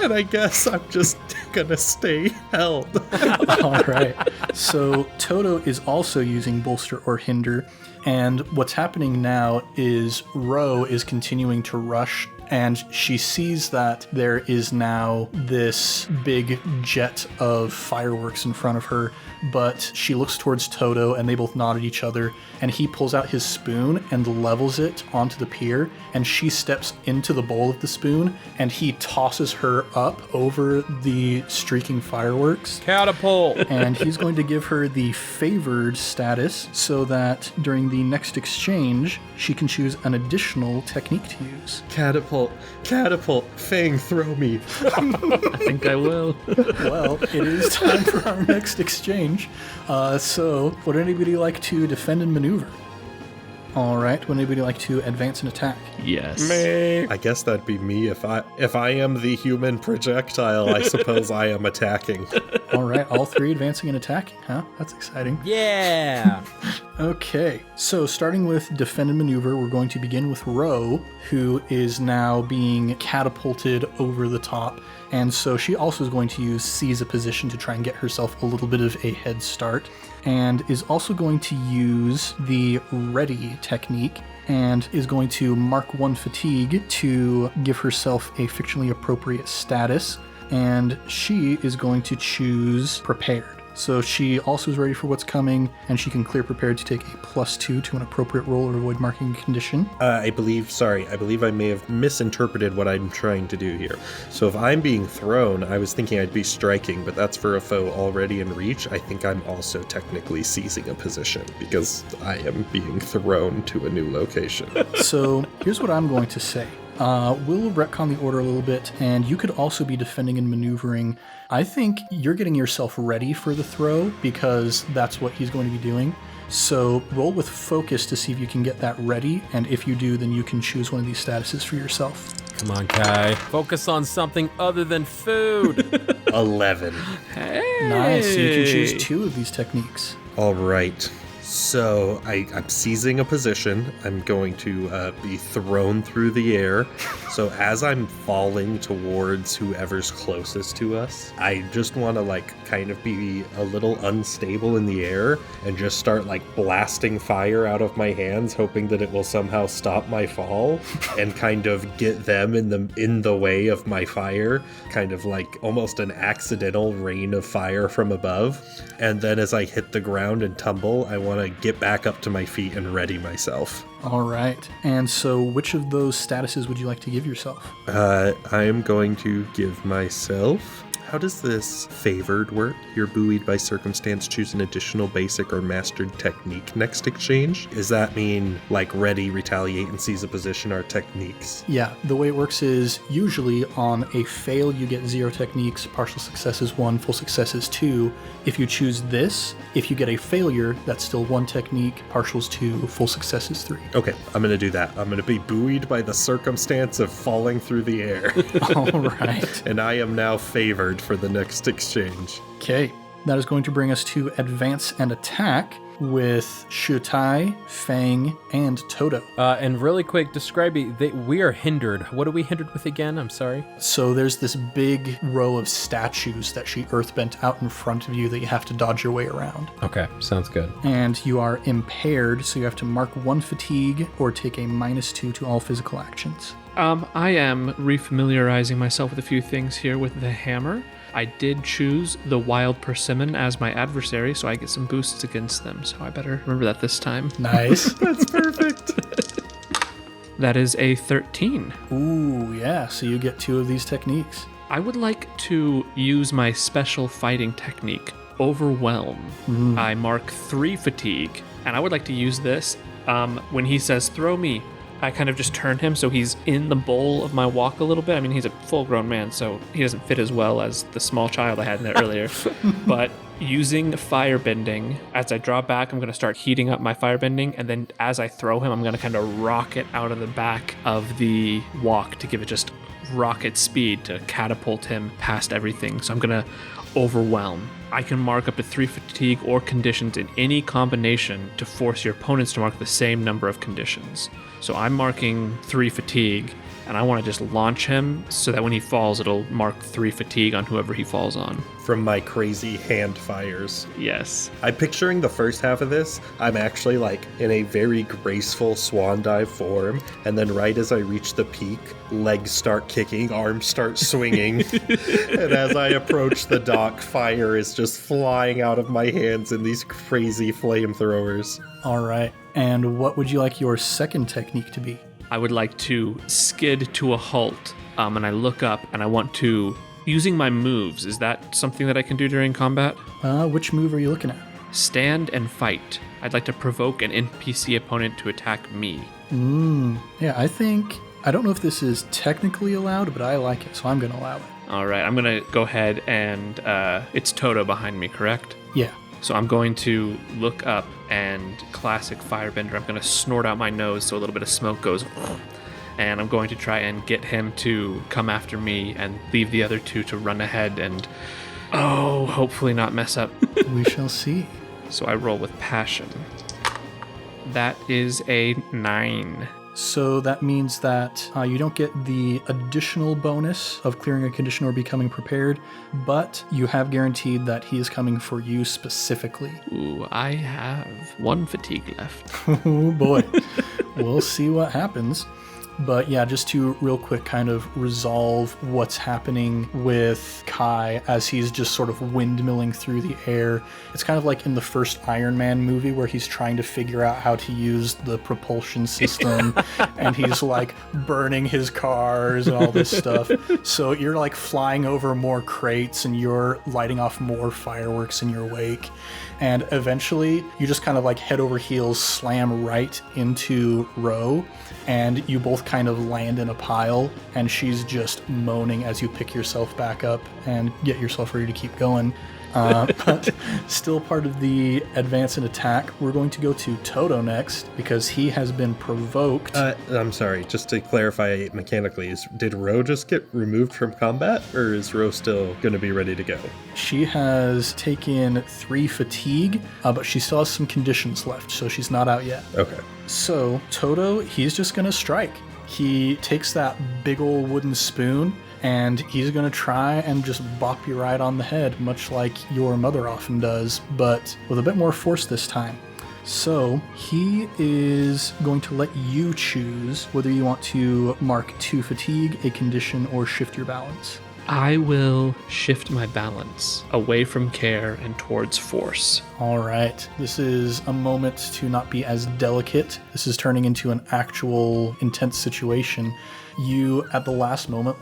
[SPEAKER 3] And I guess I'm just gonna stay held.
[SPEAKER 1] All right. So Toto is also using bolster or hinder. And what's happening now is Ro is continuing to rush, and she sees that there is now this big jet of fireworks in front of her, but she looks towards Toto and they both nod at each other, and he pulls out his spoon and levels it onto the pier, and she steps into the bowl of the spoon, and he tosses her up over the streaking fireworks.
[SPEAKER 2] Catapult!
[SPEAKER 1] And he's going to give her the favored status so that during the next exchange, she can choose an additional technique to use.
[SPEAKER 3] Catapult, Fang, throw me.
[SPEAKER 4] I think I will.
[SPEAKER 1] Well, it is time for our next exchange. So, would anybody like to defend and maneuver? All right. Would anybody like to advance and attack?
[SPEAKER 4] Yes.
[SPEAKER 3] I guess that'd be me if I am the human projectile. I suppose I am attacking.
[SPEAKER 1] All right. All three advancing and attacking, huh? That's exciting.
[SPEAKER 2] Yeah!
[SPEAKER 1] Okay. So, starting with defend and maneuver, we're going to begin with Ro, who is now being catapulted over the top. And so she also is going to use seize a position to try and get herself a little bit of a head start, and is also going to use the ready technique and is going to mark 1 fatigue to give herself a fictionally appropriate status, and she is going to choose prepared. So she also is ready for what's coming, and she can clear prepared to take a +2 to an appropriate roll or avoid marking a condition.
[SPEAKER 3] I believe I may have misinterpreted what I'm trying to do here. So if I'm being thrown, I was thinking I'd be striking, but that's for a foe already in reach. I think I'm also technically seizing a position because I am being thrown to a new location.
[SPEAKER 1] So here's what I'm going to say. We'll retcon the order a little bit, and you could also be defending and maneuvering. I think you're getting yourself ready for the throw because that's what he's going to be doing. So roll with focus to see if you can get that ready, and if you do, then you can choose one of these statuses for yourself.
[SPEAKER 2] Come on, Kai. Focus on something other than food.
[SPEAKER 3] 11.
[SPEAKER 4] Hey.
[SPEAKER 1] Nice. So you can choose 2 of these techniques.
[SPEAKER 3] All right. So I'm seizing a position. I'm going to be thrown through the air. So as I'm falling towards whoever's closest to us, I just want to kind of be a little unstable in the air and just start blasting fire out of my hands, hoping that it will somehow stop my fall and kind of get them in the way of my fire, kind of almost an accidental rain of fire from above. And then as I hit the ground and tumble, I want to get back up to my feet and ready myself.
[SPEAKER 1] All right. And so which of those statuses would you like to give yourself?
[SPEAKER 3] I am going to give myself... How does this favored work? You're buoyed by circumstance, choose an additional basic or mastered technique next exchange? Does that mean ready, retaliate, and seize a position are techniques?
[SPEAKER 1] Yeah, the way it works is usually on a fail you get 0 techniques, partial success is 1, full success is 2. If you choose this, if you get a failure, that's still 1 technique, partials 2, full success is 3.
[SPEAKER 3] Okay, I'm going to do that. I'm going to be buoyed by the circumstance of falling through the air.
[SPEAKER 1] All right.
[SPEAKER 3] And I am now favored for the next exchange.
[SPEAKER 1] Okay, that is going to bring us to advance and attack with Shutai, Fang, and Toto.
[SPEAKER 2] And really quick, describe it. We are hindered. What are we hindered with again? I'm sorry.
[SPEAKER 1] So there's this big row of statues that she earthbent out in front of you that you have to dodge your way around.
[SPEAKER 2] Okay, sounds good.
[SPEAKER 1] And you are impaired, so you have to mark 1 fatigue or take a -2 to all physical actions.
[SPEAKER 4] I am refamiliarizing myself with a few things here with the hammer. I did choose the wild persimmon as my adversary, so I get some boosts against them. So I better remember that this time.
[SPEAKER 1] Nice.
[SPEAKER 3] That's perfect.
[SPEAKER 4] That is a 13.
[SPEAKER 1] Ooh, yeah, so you get 2 of these techniques.
[SPEAKER 4] I would like to use my special fighting technique, Overwhelm. I mark 3 fatigue, and I would like to use this. When he says, throw me, I kind of just turn him so he's in the bowl of my walk a little bit. I mean, he's a full-grown man, so he doesn't fit as well as the small child I had in there earlier. But Using firebending, as I draw back, I'm going to start heating up my firebending, and then as I throw him, I'm going to kind of rocket out of the back of the walk to give it just rocket speed to catapult him past everything. So I'm going to overwhelm. I can mark up to 3 fatigue or conditions in any combination to force your opponents to mark the same number of conditions. So I'm marking 3 fatigue, and I want to just launch him so that when he falls, it'll mark 3 fatigue on whoever he falls on.
[SPEAKER 3] From my crazy hand fires.
[SPEAKER 4] Yes.
[SPEAKER 3] I'm picturing the first half of this, I'm actually like in a very graceful swan dive form, and then right as I reach the peak, legs start kicking, arms start swinging, and as I approach the dock, fire is just flying out of my hands in these crazy flamethrowers.
[SPEAKER 1] All right. And what would you like your second technique to be?
[SPEAKER 4] I would like to skid to a halt, and I look up, and I want to... Using my moves, is that something that I can do during combat?
[SPEAKER 1] Which move are you looking at?
[SPEAKER 4] Stand and fight. I'd like to provoke an NPC opponent to attack me.
[SPEAKER 1] Yeah, I don't know if this is technically allowed, but I like it, so I'm going to allow it.
[SPEAKER 4] All right, I'm going to go ahead and it's Toto behind me, correct?
[SPEAKER 1] Yeah.
[SPEAKER 4] So I'm going to look up and classic firebender. I'm going to snort out my nose so a little bit of smoke goes... And I'm going to try and get him to come after me and leave the other two to run ahead and, hopefully not mess up.
[SPEAKER 1] We shall see.
[SPEAKER 4] So I roll with passion. That is a 9.
[SPEAKER 1] So that means that you don't get the additional bonus of clearing a condition or becoming prepared, but you have guaranteed that he is coming for you specifically.
[SPEAKER 4] Ooh, I have 1 fatigue left.
[SPEAKER 1] Oh boy. We'll see what happens. But yeah, just to real quick kind of resolve what's happening with Kai as he's just sort of windmilling through the air. It's kind of like in the first Iron Man movie where he's trying to figure out how to use the propulsion system and he's like burning his cars and all this stuff. So you're like flying over more crates and you're lighting off more fireworks in your wake. And eventually you just kind of like head over heels slam right into Ro, and you both kind of land in a pile, and she's just moaning as you pick yourself back up and get yourself ready to keep going. But still part of the advance and attack. We're going to go to Toto next because he has been provoked.
[SPEAKER 3] I'm sorry, just to clarify mechanically, did Ro just get removed from combat, or is Ro still going to be ready to go?
[SPEAKER 1] She has taken 3 fatigue, but she still has some conditions left, so she's not out yet.
[SPEAKER 3] Okay.
[SPEAKER 1] So Toto, he's just going to strike. He takes that big old wooden spoon and he's going to try and just bop you right on the head, much like your mother often does, but with a bit more force this time. So he is going to let you choose whether you want to mark 2 fatigue, a condition, or shift your balance.
[SPEAKER 4] I will shift my balance away from care and towards force.
[SPEAKER 1] All right. This is a moment to not be as delicate. This is turning into an actual intense situation. You, at the last moment,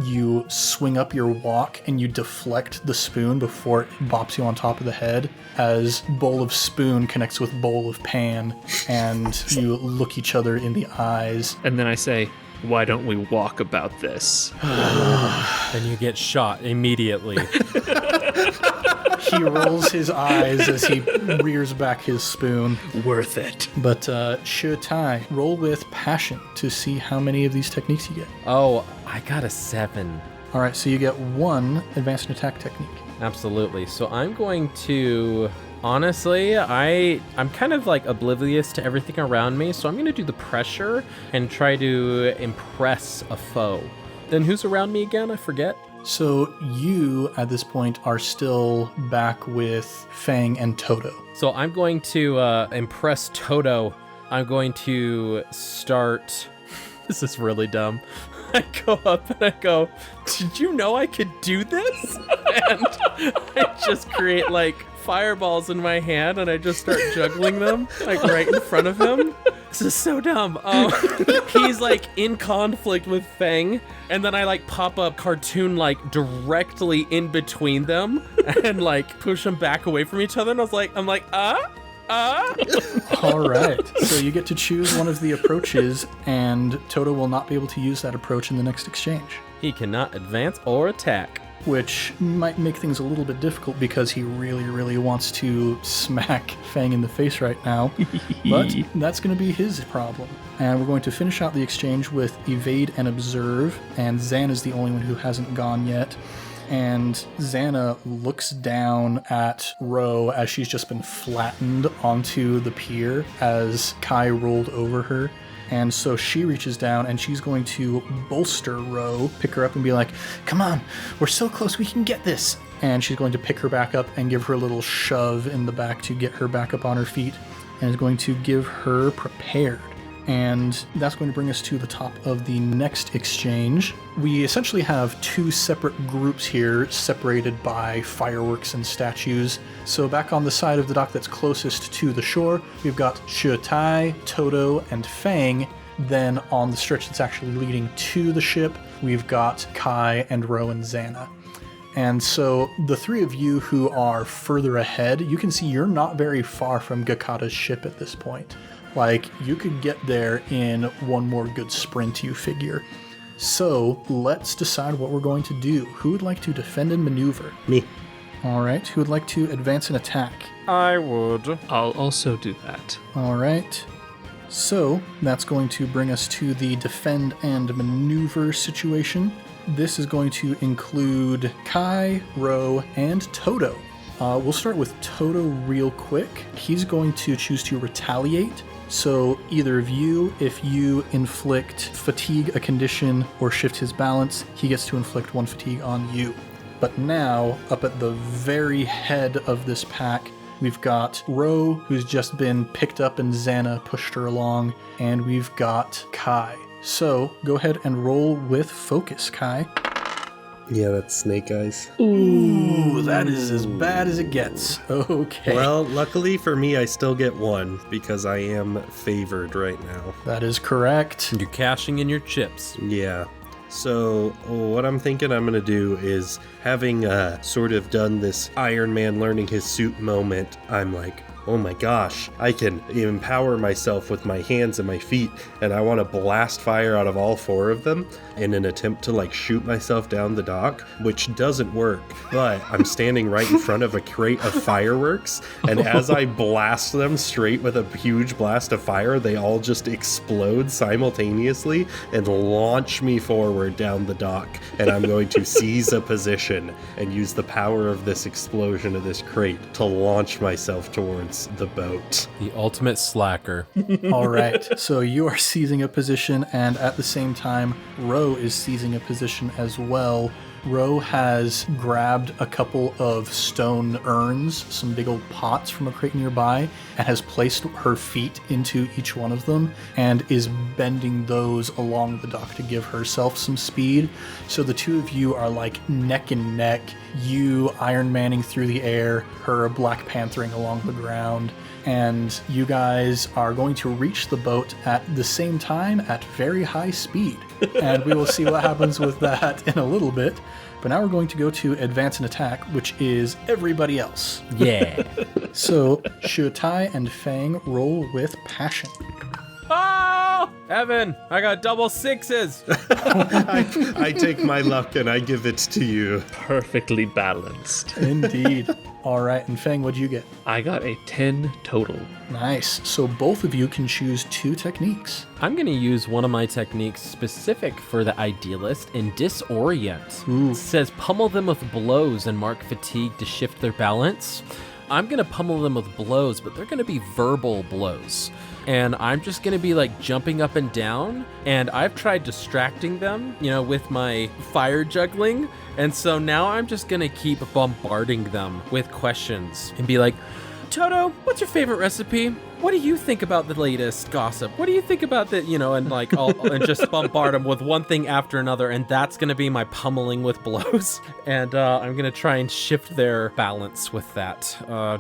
[SPEAKER 1] you swing up your walk and you deflect the spoon before it bops you on top of the head as bowl of spoon connects with bowl of pan, and you look each other in the eyes.
[SPEAKER 4] And then I say, why don't we walk about this?
[SPEAKER 2] Then you get shot immediately.
[SPEAKER 1] He rolls his eyes as he rears back his spoon.
[SPEAKER 4] Worth it.
[SPEAKER 1] But Shutai, roll with passion to see how many of these techniques you get.
[SPEAKER 2] Oh, I got a 7.
[SPEAKER 1] All right, so you get 1 advanced attack technique.
[SPEAKER 2] Absolutely. So I'm going to... Honestly, I'm kind of like oblivious to everything around me, so I'm going to do the pressure and try to impress a foe. Then who's around me again? I forget.
[SPEAKER 1] So you, at this point, are still back with Fang and Toto.
[SPEAKER 2] So I'm going to impress Toto. I'm going to start... This is really dumb. I go up and I go, did you know I could do this? And I just create fireballs in my hand and I just start juggling them right in front of him. This is so dumb. He's in conflict with Fang, and then I pop up cartoon directly in between them and push them back away from each other. And I'm like,
[SPEAKER 1] All right. So you get to choose one of the approaches, and Toto will not be able to use that approach in the next exchange.
[SPEAKER 2] He cannot advance or attack.
[SPEAKER 1] which might make things a little bit difficult because he really, really wants to smack Fang in the face right now. But that's going to be his problem. And we're going to finish out the exchange with Evade and Observe, and Zan is the only one who hasn't gone yet. And Xana looks down at Ro as she's just been flattened onto the pier as Kai rolled over her. And so she reaches down and she's going to bolster Ro, pick her up and be like, come on, we're so close, we can get this. And she's going to pick her back up and give her a little shove in the back to get her back up on her feet, and is going to give her Prepared. And that's going to bring us to the top of the next exchange. We essentially have two separate groups here, separated by fireworks and statues. So back on the side of the dock that's closest to the shore, we've got Shuotai, Toto, and Fang. Then on the stretch that's actually leading to the ship, we've got Kai and Ro and Xana. And so the three of you who are further ahead, you can see you're not very far from Gakata's ship at this point. Like, you could get there in one more good sprint, you figure. So, let's decide what we're going to do. Who would like to defend and maneuver?
[SPEAKER 3] Me.
[SPEAKER 1] All right. Who would like to advance and attack?
[SPEAKER 2] I would.
[SPEAKER 4] I'll also do that.
[SPEAKER 1] All right. So, that's going to bring us to the defend and maneuver situation. This is going to include Kai, Ro, and Toto. We'll start with Toto real quick. He's going to choose to retaliate. So either of you, if you inflict fatigue a condition or shift his balance, he gets to inflict 1 fatigue on you. But now, up at the very head of this pack, we've got Ro, who's just been picked up and Xana pushed her along, and we've got Kai. So go ahead and roll with focus, Kai.
[SPEAKER 3] Yeah, that's Snake Eyes.
[SPEAKER 1] Ooh, that is as bad as it gets. Okay.
[SPEAKER 3] Well, luckily for me, I still get 1 because I am favored right now.
[SPEAKER 1] That is correct.
[SPEAKER 2] You're cashing in your chips.
[SPEAKER 3] Yeah. So what I'm thinking I'm going to do is, having sort of done this Iron Man learning his suit moment, I'm like, oh my gosh, I can empower myself with my hands and my feet, and I want to blast fire out of all 4 of them in an attempt to like shoot myself down the dock, which doesn't work. But I'm standing right in front of a crate of fireworks, and as I blast them straight with a huge blast of fire, they all just explode simultaneously and launch me forward down the dock. And I'm going to seize a position and use the power of this explosion of this crate to launch myself towards the boat.
[SPEAKER 2] The ultimate slacker.
[SPEAKER 1] All right, so you are seizing a position, and at the same time, Ro is seizing a position as well. Ro has grabbed a couple of stone urns, some big old pots from a crate nearby, and has placed her feet into each one of them and is bending those along the dock to give herself some speed. So the two of you are like neck and neck, you Iron Manning through the air, her Black Panthering along the ground, and you guys are going to reach the boat at the same time at very high speed. And we will see what happens with that in a little bit. But now we're going to go to advance and attack, which is everybody else.
[SPEAKER 2] Yeah.
[SPEAKER 1] So Shuotai and Fang roll with passion.
[SPEAKER 2] Oh! Evan, I got double 6s.
[SPEAKER 3] I take my luck and I give it to you.
[SPEAKER 4] Perfectly balanced.
[SPEAKER 1] Indeed. All right, and Fang, what'd you get?
[SPEAKER 4] I got a 10 total.
[SPEAKER 1] Nice. So both of you can choose 2 techniques.
[SPEAKER 2] I'm going to use one of my techniques specific for the idealist and disorient.
[SPEAKER 1] Ooh.
[SPEAKER 2] It says pummel them with blows and mark fatigue to shift their balance. I'm going to pummel them with blows, but they're going to be verbal blows. And I'm just going to be like jumping up and down. And I've tried distracting them, with my fire juggling. And so now I'm just going to keep bombarding them with questions and be like, Toto, what's your favorite recipe? What do you think about the latest gossip? What do you think about that? And just bombard them with one thing after another. And that's going to be my pummeling with blows. And I'm going to try and shift their balance with that.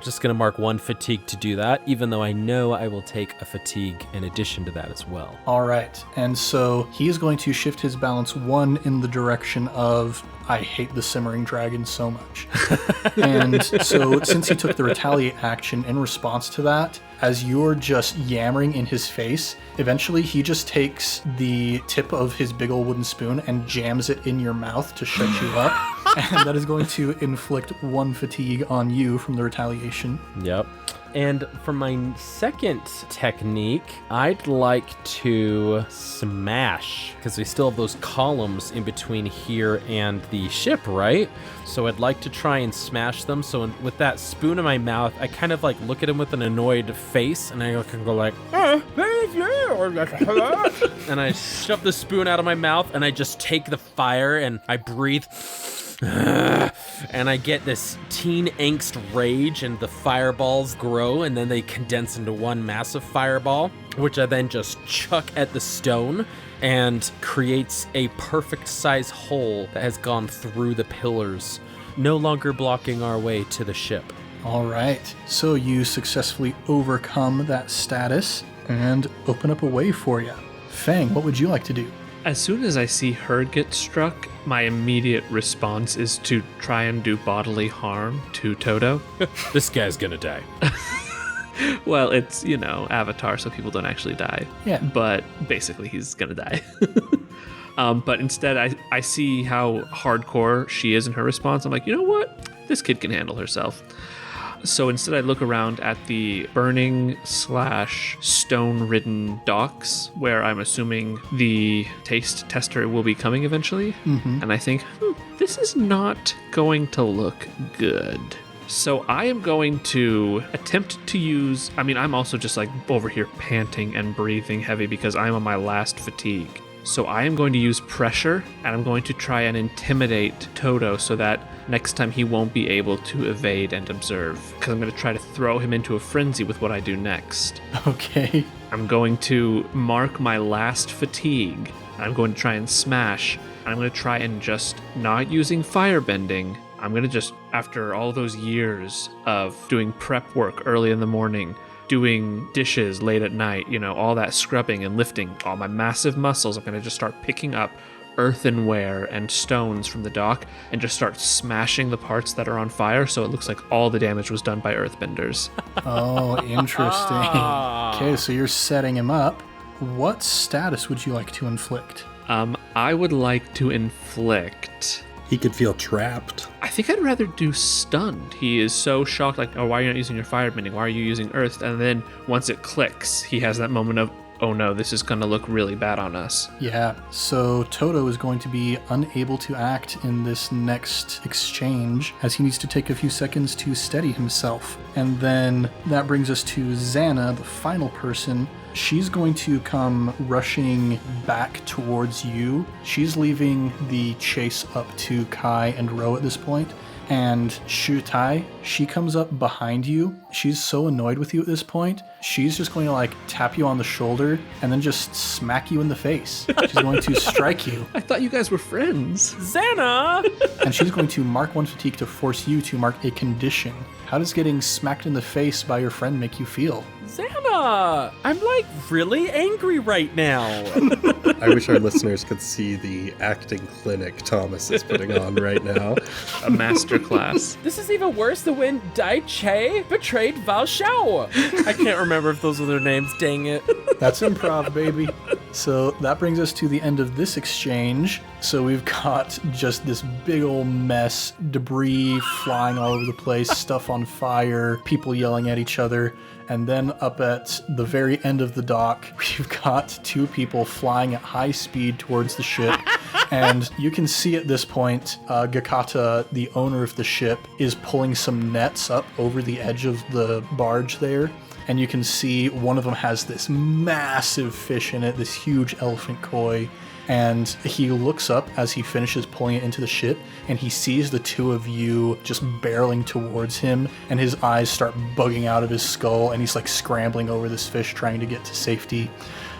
[SPEAKER 2] Just going to mark 1 fatigue to do that, even though I know I will take a fatigue in addition to that as well.
[SPEAKER 1] All right. And so he is going to shift his balance 1 in the direction of, I hate the simmering dragon so much. And so since he took the retaliate action in response to that, as you're just yammering in his face, eventually he just takes the tip of his big old wooden spoon and jams it in your mouth to shut you up. And that is going to inflict 1 fatigue on you from the retaliation.
[SPEAKER 2] Yep. And for my second technique, I'd like to smash, because we still have those columns in between here and the ship, right? So I'd like to try and smash them. So with that spoon in my mouth, I kind of like look at him with an annoyed face, and I can go like, and I shove the spoon out of my mouth, and I just take the fire, and I breathe. And I get this teen angst rage, and the fireballs grow, and then they condense into one massive fireball, which I then just chuck at the stone and creates a perfect size hole that has gone through the pillars, no longer blocking our way to the ship.
[SPEAKER 1] All right, so you successfully overcome that status and open up a way for you. Fang, what would you like to do?
[SPEAKER 4] As soon as I see her get struck, my immediate response is to try and do bodily harm to Toto.
[SPEAKER 2] This guy's gonna die.
[SPEAKER 4] Well, it's, Avatar, so people don't actually die.
[SPEAKER 1] Yeah.
[SPEAKER 4] But basically, he's gonna die. But instead, I see how hardcore she is in her response. I'm like, you know what? This kid can handle herself. So instead, I look around at the burning / stone-ridden docks, where I'm assuming the taste tester will be coming eventually. Mm-hmm. And I think, this is not going to look good. So I am going to attempt to use... I'm also just like over here panting and breathing heavy because I'm on my last fatigue. So I am going to use pressure, and I'm going to try and intimidate Toto so that next time he won't be able to evade and observe. Because I'm going to try to throw him into a frenzy with what I do next.
[SPEAKER 1] Okay.
[SPEAKER 4] I'm going to mark my last fatigue. I'm going to try and smash. And I'm going to try and just, not using firebending, I'm going to just, after all those years of doing prep work early in the morning, doing dishes late at night, all that scrubbing and lifting, all my massive muscles, I'm going to just start picking up earthenware and stones from the dock and just start smashing the parts that are on fire so it looks like all the damage was done by earthbenders.
[SPEAKER 1] Oh, interesting. Okay, so you're setting him up. What status would you like to inflict?
[SPEAKER 4] I would like to inflict...
[SPEAKER 3] He could feel trapped.
[SPEAKER 4] I think I'd rather do stunned. He is so shocked, like, oh, why are you not using your firebending? Why are you using earth? And then once it clicks, he has that moment of, oh no, this is going to look really bad on us.
[SPEAKER 1] Yeah, so Toto is going to be unable to act in this next exchange as he needs to take a few seconds to steady himself. And then that brings us to Xana, the final person. She's going to come rushing back towards you. She's leaving the chase up to Kai and Ro at this point. And Shutai, she comes up behind you. She's so annoyed with you at this point. She's just going to tap you on the shoulder and then just smack you in the face. She's going to strike you.
[SPEAKER 4] I thought you guys were friends.
[SPEAKER 2] Xana!
[SPEAKER 1] And she's going to mark 1 fatigue to force you to mark a condition. How does getting smacked in the face by your friend make you feel?
[SPEAKER 2] Xana! I'm really angry right now.
[SPEAKER 3] I wish our listeners could see the acting clinic Thomas is putting on right now.
[SPEAKER 4] A masterclass.
[SPEAKER 2] This is even worse than when Dai Che betrayed Val Xiao. I can't remember if those were their names, dang it.
[SPEAKER 1] That's improv, baby. So that brings us to the end of this exchange. So we've got just this big old mess, debris flying all over the place, stuff on fire, people yelling at each other. And then up at the very end of the dock, we've got 2 people flying at high speed towards the ship. And you can see at this point, Gakata, the owner of the ship, is pulling some nets up over the edge of the barge there. And you can see one of them has this massive fish in it, this huge elephant koi. And he looks up as he finishes pulling it into the ship, and he sees the 2 of you just barreling towards him, and his eyes start bugging out of his skull, and he's scrambling over this fish trying to get to safety.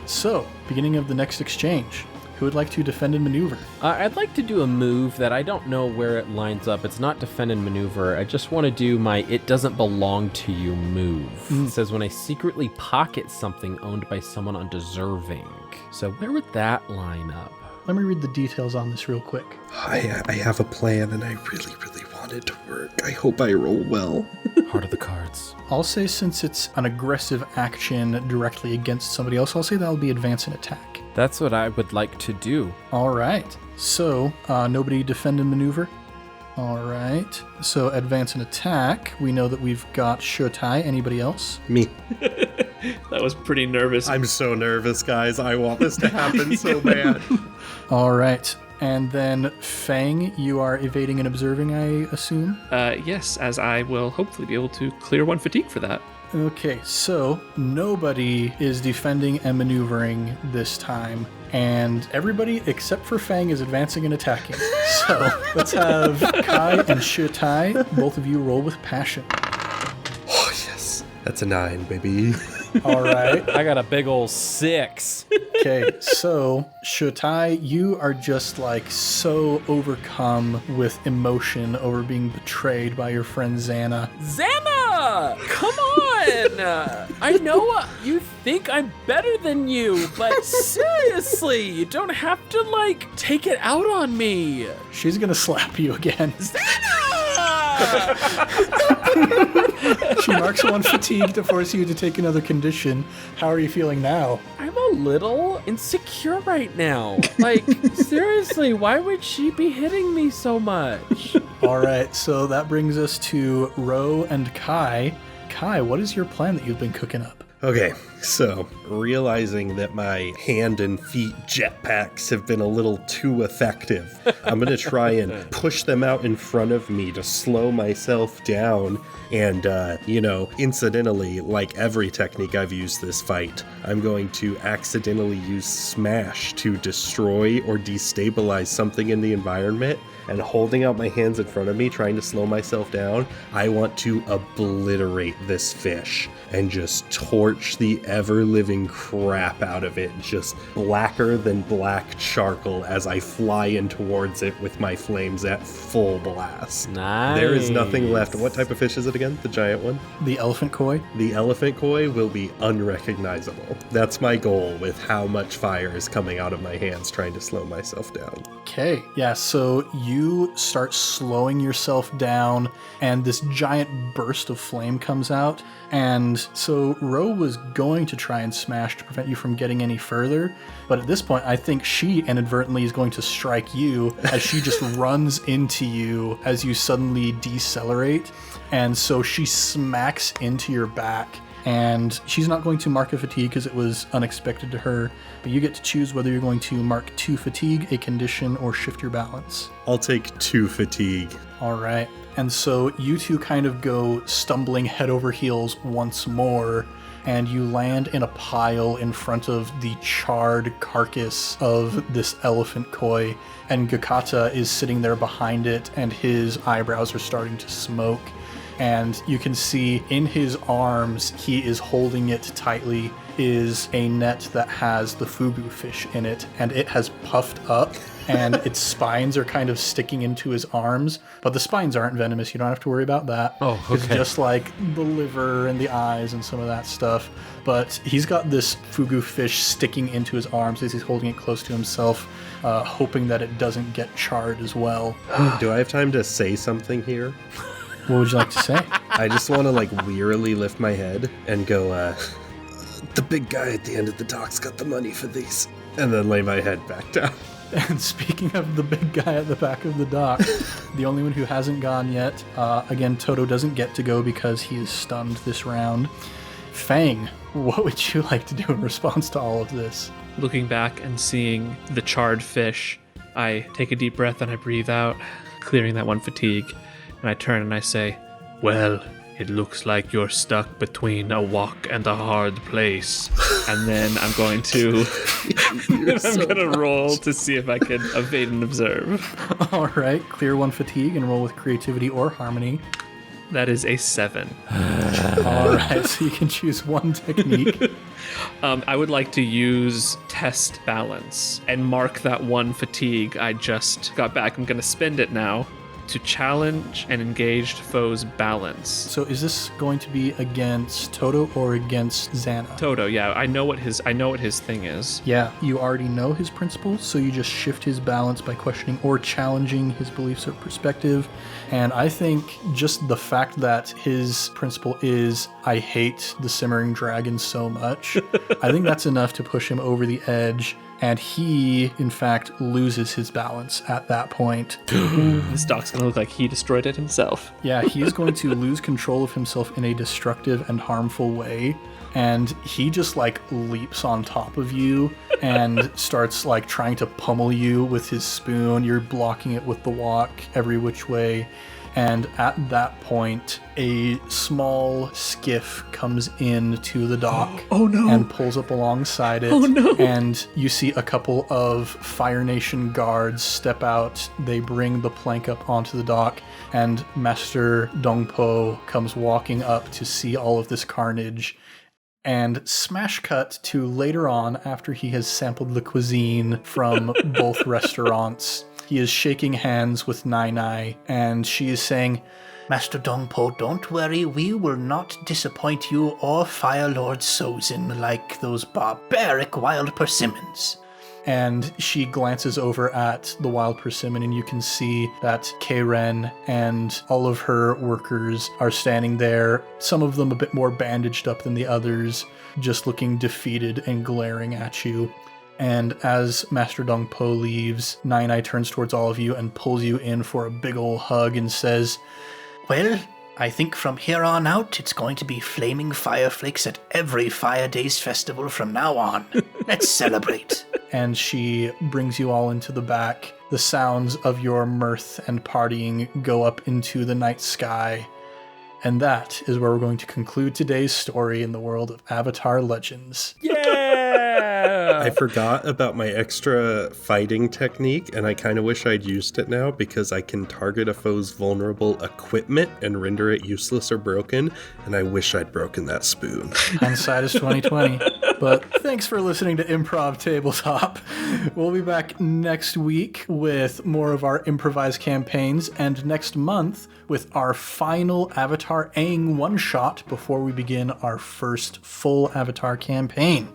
[SPEAKER 1] So, beginning of the next exchange. Who would like to defend and maneuver?
[SPEAKER 2] I'd like to do a move that I don't know where it lines up. It's not defend and maneuver. I just want to do my it doesn't belong to you move. It says when I secretly pocket something owned by someone undeserving. So where would that line up?
[SPEAKER 1] Let me read the details on this real quick.
[SPEAKER 3] I have a plan and I really, really want it to work. I hope I roll well.
[SPEAKER 2] Heart of the cards.
[SPEAKER 1] I'll say since it's an aggressive action directly against somebody else, I'll say that'll be advance and attack.
[SPEAKER 2] That's what I would like to do.
[SPEAKER 1] All right. So, nobody defend and maneuver? All right. So advance and attack. We know that we've got Shotai. Anybody else?
[SPEAKER 3] Me.
[SPEAKER 4] That was pretty nervous.
[SPEAKER 3] I'm so nervous, guys. I want this to happen so bad.
[SPEAKER 1] All right. And then Fang, you are evading and observing, I assume?
[SPEAKER 4] Yes, as I will hopefully be able to clear 1 fatigue for that.
[SPEAKER 1] Okay, so nobody is defending and maneuvering this time, and everybody except for Fang is advancing and attacking. So let's have Kai and Shotai, both of you roll with passion.
[SPEAKER 3] Oh, yes. That's a 9, baby.
[SPEAKER 1] All right.
[SPEAKER 2] I got a big old 6.
[SPEAKER 1] Okay, so Shotai, you are just like so overcome with emotion over being betrayed by your friend Xana.
[SPEAKER 2] Xana! Come on! I know you think I'm better than you, but seriously, you don't have to, like, take it out on me.
[SPEAKER 1] She's gonna slap you again. She marks 1 fatigue to force you to take another condition. How are you feeling now?
[SPEAKER 2] I'm a little insecure right now. Like, seriously, why would she be hitting me so much?
[SPEAKER 1] All right, so that brings us to Ro and Kai. Kai, what is your plan that you've been cooking up?
[SPEAKER 3] Okay, so realizing that my hand and feet jetpacks have been a little too effective, I'm going to try and push them out in front of me to slow myself down. And, incidentally, like every technique I've used this fight, I'm going to accidentally use Smash to destroy or destabilize something in the environment. And holding out my hands in front of me, trying to slow myself down, I want to obliterate this fish and just torch the ever-living crap out of it, just blacker than black charcoal as I fly in towards it with my flames at full blast.
[SPEAKER 2] Nice.
[SPEAKER 3] There is nothing left. What type of fish is it again? The giant one?
[SPEAKER 1] The elephant koi?
[SPEAKER 3] The elephant koi will be unrecognizable. That's my goal with how much fire is coming out of my hands trying to slow myself down.
[SPEAKER 1] Okay, yeah, so you start slowing yourself down, and this giant burst of flame comes out. And so Ro was going to try and smash to prevent you from getting any further, but at this point, I think she inadvertently is going to strike you as she just runs into you as you suddenly decelerate. And so she smacks into your back. And she's not going to mark a fatigue because it was unexpected to her, but you get to choose whether you're going to mark 2 fatigue, a condition, or shift your balance.
[SPEAKER 3] I'll take 2 fatigue.
[SPEAKER 1] All right. And so you two kind of go stumbling head over heels once more, and you land in a pile in front of the charred carcass of this elephant koi, and Gakata is sitting there behind it, and his eyebrows are starting to smoke. And you can see in his arms, he is holding it tightly, is a net that has the fugu fish in it, and it has puffed up, and its spines are kind of sticking into his arms, but the spines aren't venomous. You don't have to worry about that.
[SPEAKER 2] Oh, okay.
[SPEAKER 1] It's just like the liver and the eyes and some of that stuff. But he's got this fugu fish sticking into his arms as he's holding it close to himself, hoping that it doesn't get charred as well.
[SPEAKER 3] Do I have time to say something here?
[SPEAKER 1] What would you like to say?
[SPEAKER 3] I just want to wearily lift my head and go, the big guy at the end of the dock's got the money for these. And then lay my head back down.
[SPEAKER 1] And speaking of the big guy at the back of the dock, the only one who hasn't gone yet, again, Toto doesn't get to go because he is stunned this round. Fang, what would you like to do in response to all of this?
[SPEAKER 4] Looking back and seeing the charred fish, I take a deep breath and I breathe out, clearing that 1 fatigue. And I turn and I say, well, it looks like you're stuck between a walk and a hard place. And then I'm going to roll to see if I can evade and observe.
[SPEAKER 1] All right, clear 1 fatigue and roll with creativity or harmony.
[SPEAKER 4] That is a 7.
[SPEAKER 1] All right, so you can choose 1 technique.
[SPEAKER 4] I would like to use test balance and mark that 1 fatigue I just got back. I'm going to spend it now to challenge an engaged foe's balance.
[SPEAKER 1] So is this going to be against Toto or against Xana?
[SPEAKER 4] Toto, yeah, I know what his thing is.
[SPEAKER 1] Yeah, you already know his principles, so you just shift his balance by questioning or challenging his beliefs or perspective. And I think just the fact that his principle is, I hate the simmering dragon so much, I think that's enough to push him over the edge. And he, in fact, loses his balance at that point.
[SPEAKER 4] This dock's It looked like he destroyed it himself.
[SPEAKER 1] Yeah, he's going to lose control of himself in a destructive and harmful way. And he just like leaps on top of you and starts like trying to pummel you with his spoon. You're blocking it with the wok every which way. And at that point, a small skiff comes in to the dock and pulls up alongside it. And you see a couple of Fire Nation guards step out. They bring the plank up onto the dock, and Master Dongpo comes walking up to see all of this carnage. And smash cut to later on, after he has sampled the cuisine from both restaurants. He is shaking hands with Nai Nai, and she is saying,
[SPEAKER 5] Master Dongpo, don't worry, we will not disappoint you or Fire Lord Sozin like those barbaric wild persimmons.
[SPEAKER 1] And she glances over at the wild persimmon, and you can see that Karen and all of her workers are standing there, some of them a bit more bandaged up than the others, just looking defeated and glaring at you. And as Master Dongpo leaves, Nai Nai turns towards all of you and pulls you in for a big ol' hug and says,
[SPEAKER 5] Well, I think from here on out, it's going to be flaming fire flakes at every Fire Days festival from now on. Let's celebrate.
[SPEAKER 1] And she brings you all into the back. The sounds of your mirth and partying go up into the night sky. And that is where we're going to conclude today's story in the world of Avatar Legends.
[SPEAKER 2] Yeah!
[SPEAKER 3] I forgot about my extra fighting technique, and I kind of wish I'd used it now because I can target a foe's vulnerable equipment and render it useless or broken, and I wish I'd broken that spoon.
[SPEAKER 1] Hindsight is 2020. But thanks for listening to Improv Tabletop. We'll be back next week with more of our improvised campaigns, and next month with our final Avatar Aang one-shot before we begin our first full Avatar campaign.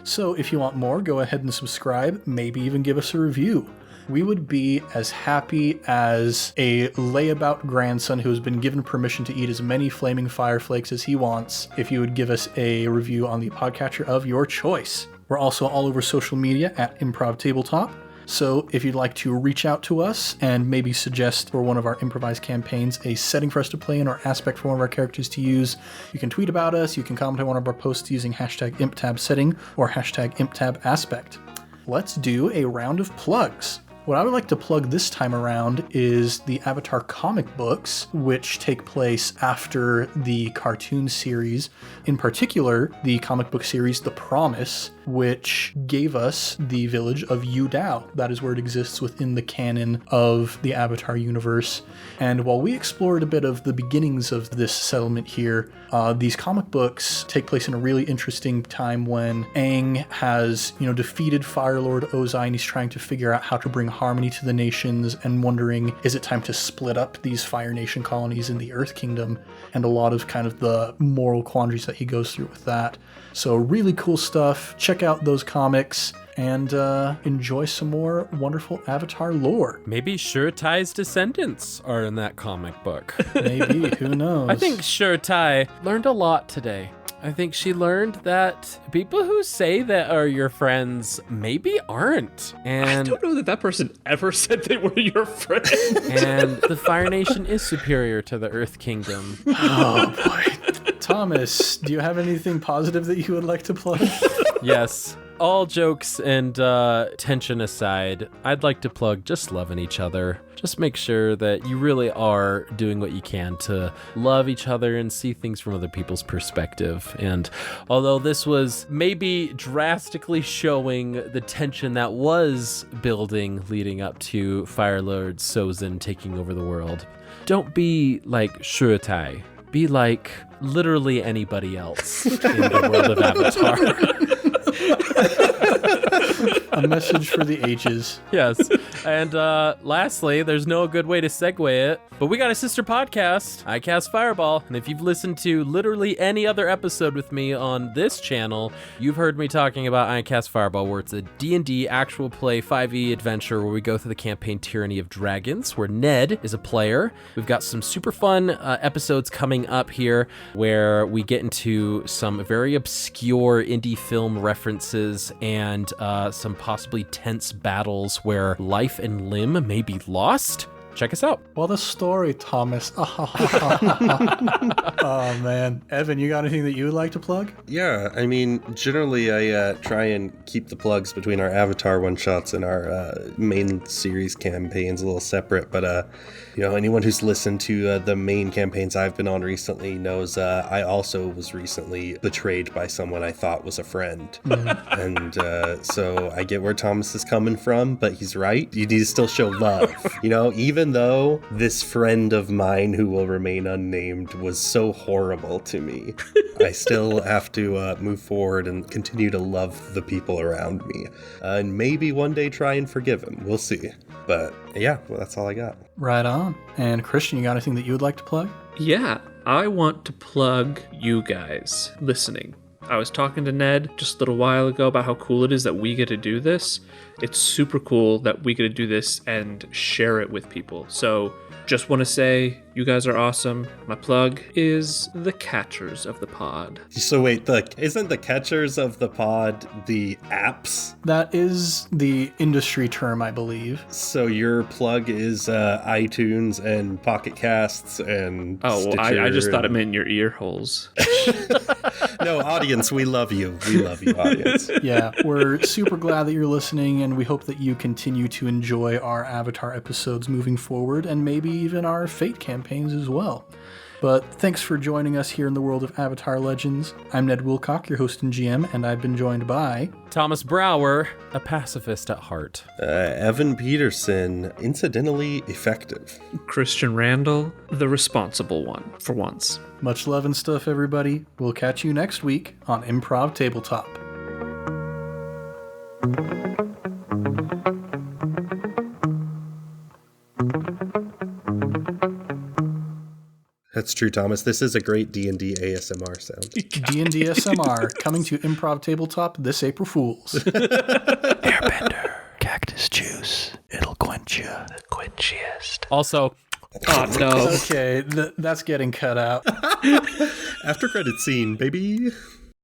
[SPEAKER 1] So if you want more, go ahead and subscribe, maybe even give us a review. We would be as happy as a layabout grandson who has been given permission to eat as many flaming fire flakes as he wants if you would give us a review on the podcatcher of your choice. We're also all over social media at Improv Tabletop. So if you'd like to reach out to us and maybe suggest for one of our improvised campaigns a setting for us to play in or aspect for one of our characters to use, you can tweet about us, you can comment on one of our posts using hashtag ImpTabSetting or hashtag ImpTabAspect. Let's do a round of plugs. What I would like to plug this time around is the Avatar comic books, which take place after the cartoon series. In particular, the comic book series The Promise, which gave us the village of Yu Dao. That is where it exists within the canon of the Avatar universe. And while we explored a bit of the beginnings of this settlement here, these comic books take place in a really interesting time when Aang has, defeated Fire Lord Sozin. He's trying to figure out how to bring harmony to the nations and wondering, is it time to split up these Fire Nation colonies in the Earth Kingdom? And a lot of kind of the moral quandaries that he goes through with that. So really cool stuff. Check out those comics and enjoy some more wonderful Avatar lore.
[SPEAKER 2] Maybe Shurtai's descendants are in that comic book.
[SPEAKER 1] Maybe, who knows?
[SPEAKER 2] I think Shurtai learned a lot today. I think she learned that people who say that are your friends maybe aren't. And
[SPEAKER 4] I don't know that person ever said they were your friend.
[SPEAKER 2] And the Fire Nation is superior to the Earth Kingdom.
[SPEAKER 1] Oh boy. Thomas, do you have anything positive that you would like to plug?
[SPEAKER 2] Yes. All jokes and tension aside, I'd like to plug just loving each other. Just make sure that you really are doing what you can to love each other and see things from other people's perspective. And although this was maybe drastically showing the tension that was building leading up to Fire Lord Sozin taking over the world, don't be like Shurtai. Be like literally anybody else in the world of Avatar.
[SPEAKER 1] A message for the ages.
[SPEAKER 2] Yes. And lastly, there's no good way to segue it, but we got a sister podcast, I Cast Fireball. And if you've listened to literally any other episode with me on this channel, you've heard me talking about I Cast Fireball, where it's a D&D actual play 5e adventure where we go through the campaign Tyranny of Dragons, where Ned is a player. We've got some super fun episodes coming up here where we get into some very obscure indie film references and some possibly tense battles where life and limb may be lost. check us out.
[SPEAKER 1] Well, the story, Thomas. Oh, man. Evan, you got anything that you would like to plug?
[SPEAKER 3] Yeah, I mean, generally I try and keep the plugs between our Avatar one-shots and our main series campaigns a little separate, but anyone who's listened to the main campaigns I've been on recently knows I also was recently betrayed by someone I thought was a friend. And so I get where Thomas is coming from, but he's right. You need to still show love. Even though this friend of mine who will remain unnamed was so horrible to me, I still have to move forward and continue to love the people around me. And maybe one day try and forgive him. We'll see. But yeah, well, that's all I got.
[SPEAKER 1] Right on. And Christian, you got anything that you would like to plug?
[SPEAKER 4] Yeah, I want to plug you guys listening. I was talking to Ned just a little while ago about how cool it is that we get to do this. It's super cool that we get to do this and share it with people. So just want to say you guys are awesome. My plug is the Catchers of the Pod.
[SPEAKER 3] So wait, isn't the Catchers of the Pod the apps?
[SPEAKER 1] That is the industry term, I believe.
[SPEAKER 3] So your plug is iTunes and Pocket Casts and Stitcher
[SPEAKER 4] I just thought it meant your ear holes.
[SPEAKER 3] No, audience, we love you. We love you, audience.
[SPEAKER 1] Yeah, we're super glad that you're listening, and we hope that you continue to enjoy our Avatar episodes moving forward, and maybe even our Fate campaigns as well. But thanks for joining us here in the world of Avatar Legends. I'm Ned Wilcock, your host and GM, and I've been joined by...
[SPEAKER 2] Thomas Brower, a pacifist at heart.
[SPEAKER 3] Evan Peterson, incidentally effective.
[SPEAKER 4] Christian Randall, the responsible one, for once.
[SPEAKER 1] Much love and stuff, everybody. We'll catch you next week on Improv Tabletop.
[SPEAKER 3] That's true, Thomas. This is a great D&D ASMR sound.
[SPEAKER 1] D&D ASMR coming to Improv Tabletop this April Fools. Airbender, cactus juice. It'll quench you. The quenchiest.
[SPEAKER 2] Also,
[SPEAKER 4] Oh, no.
[SPEAKER 1] Okay, that's getting cut out.
[SPEAKER 3] After credit scene, baby.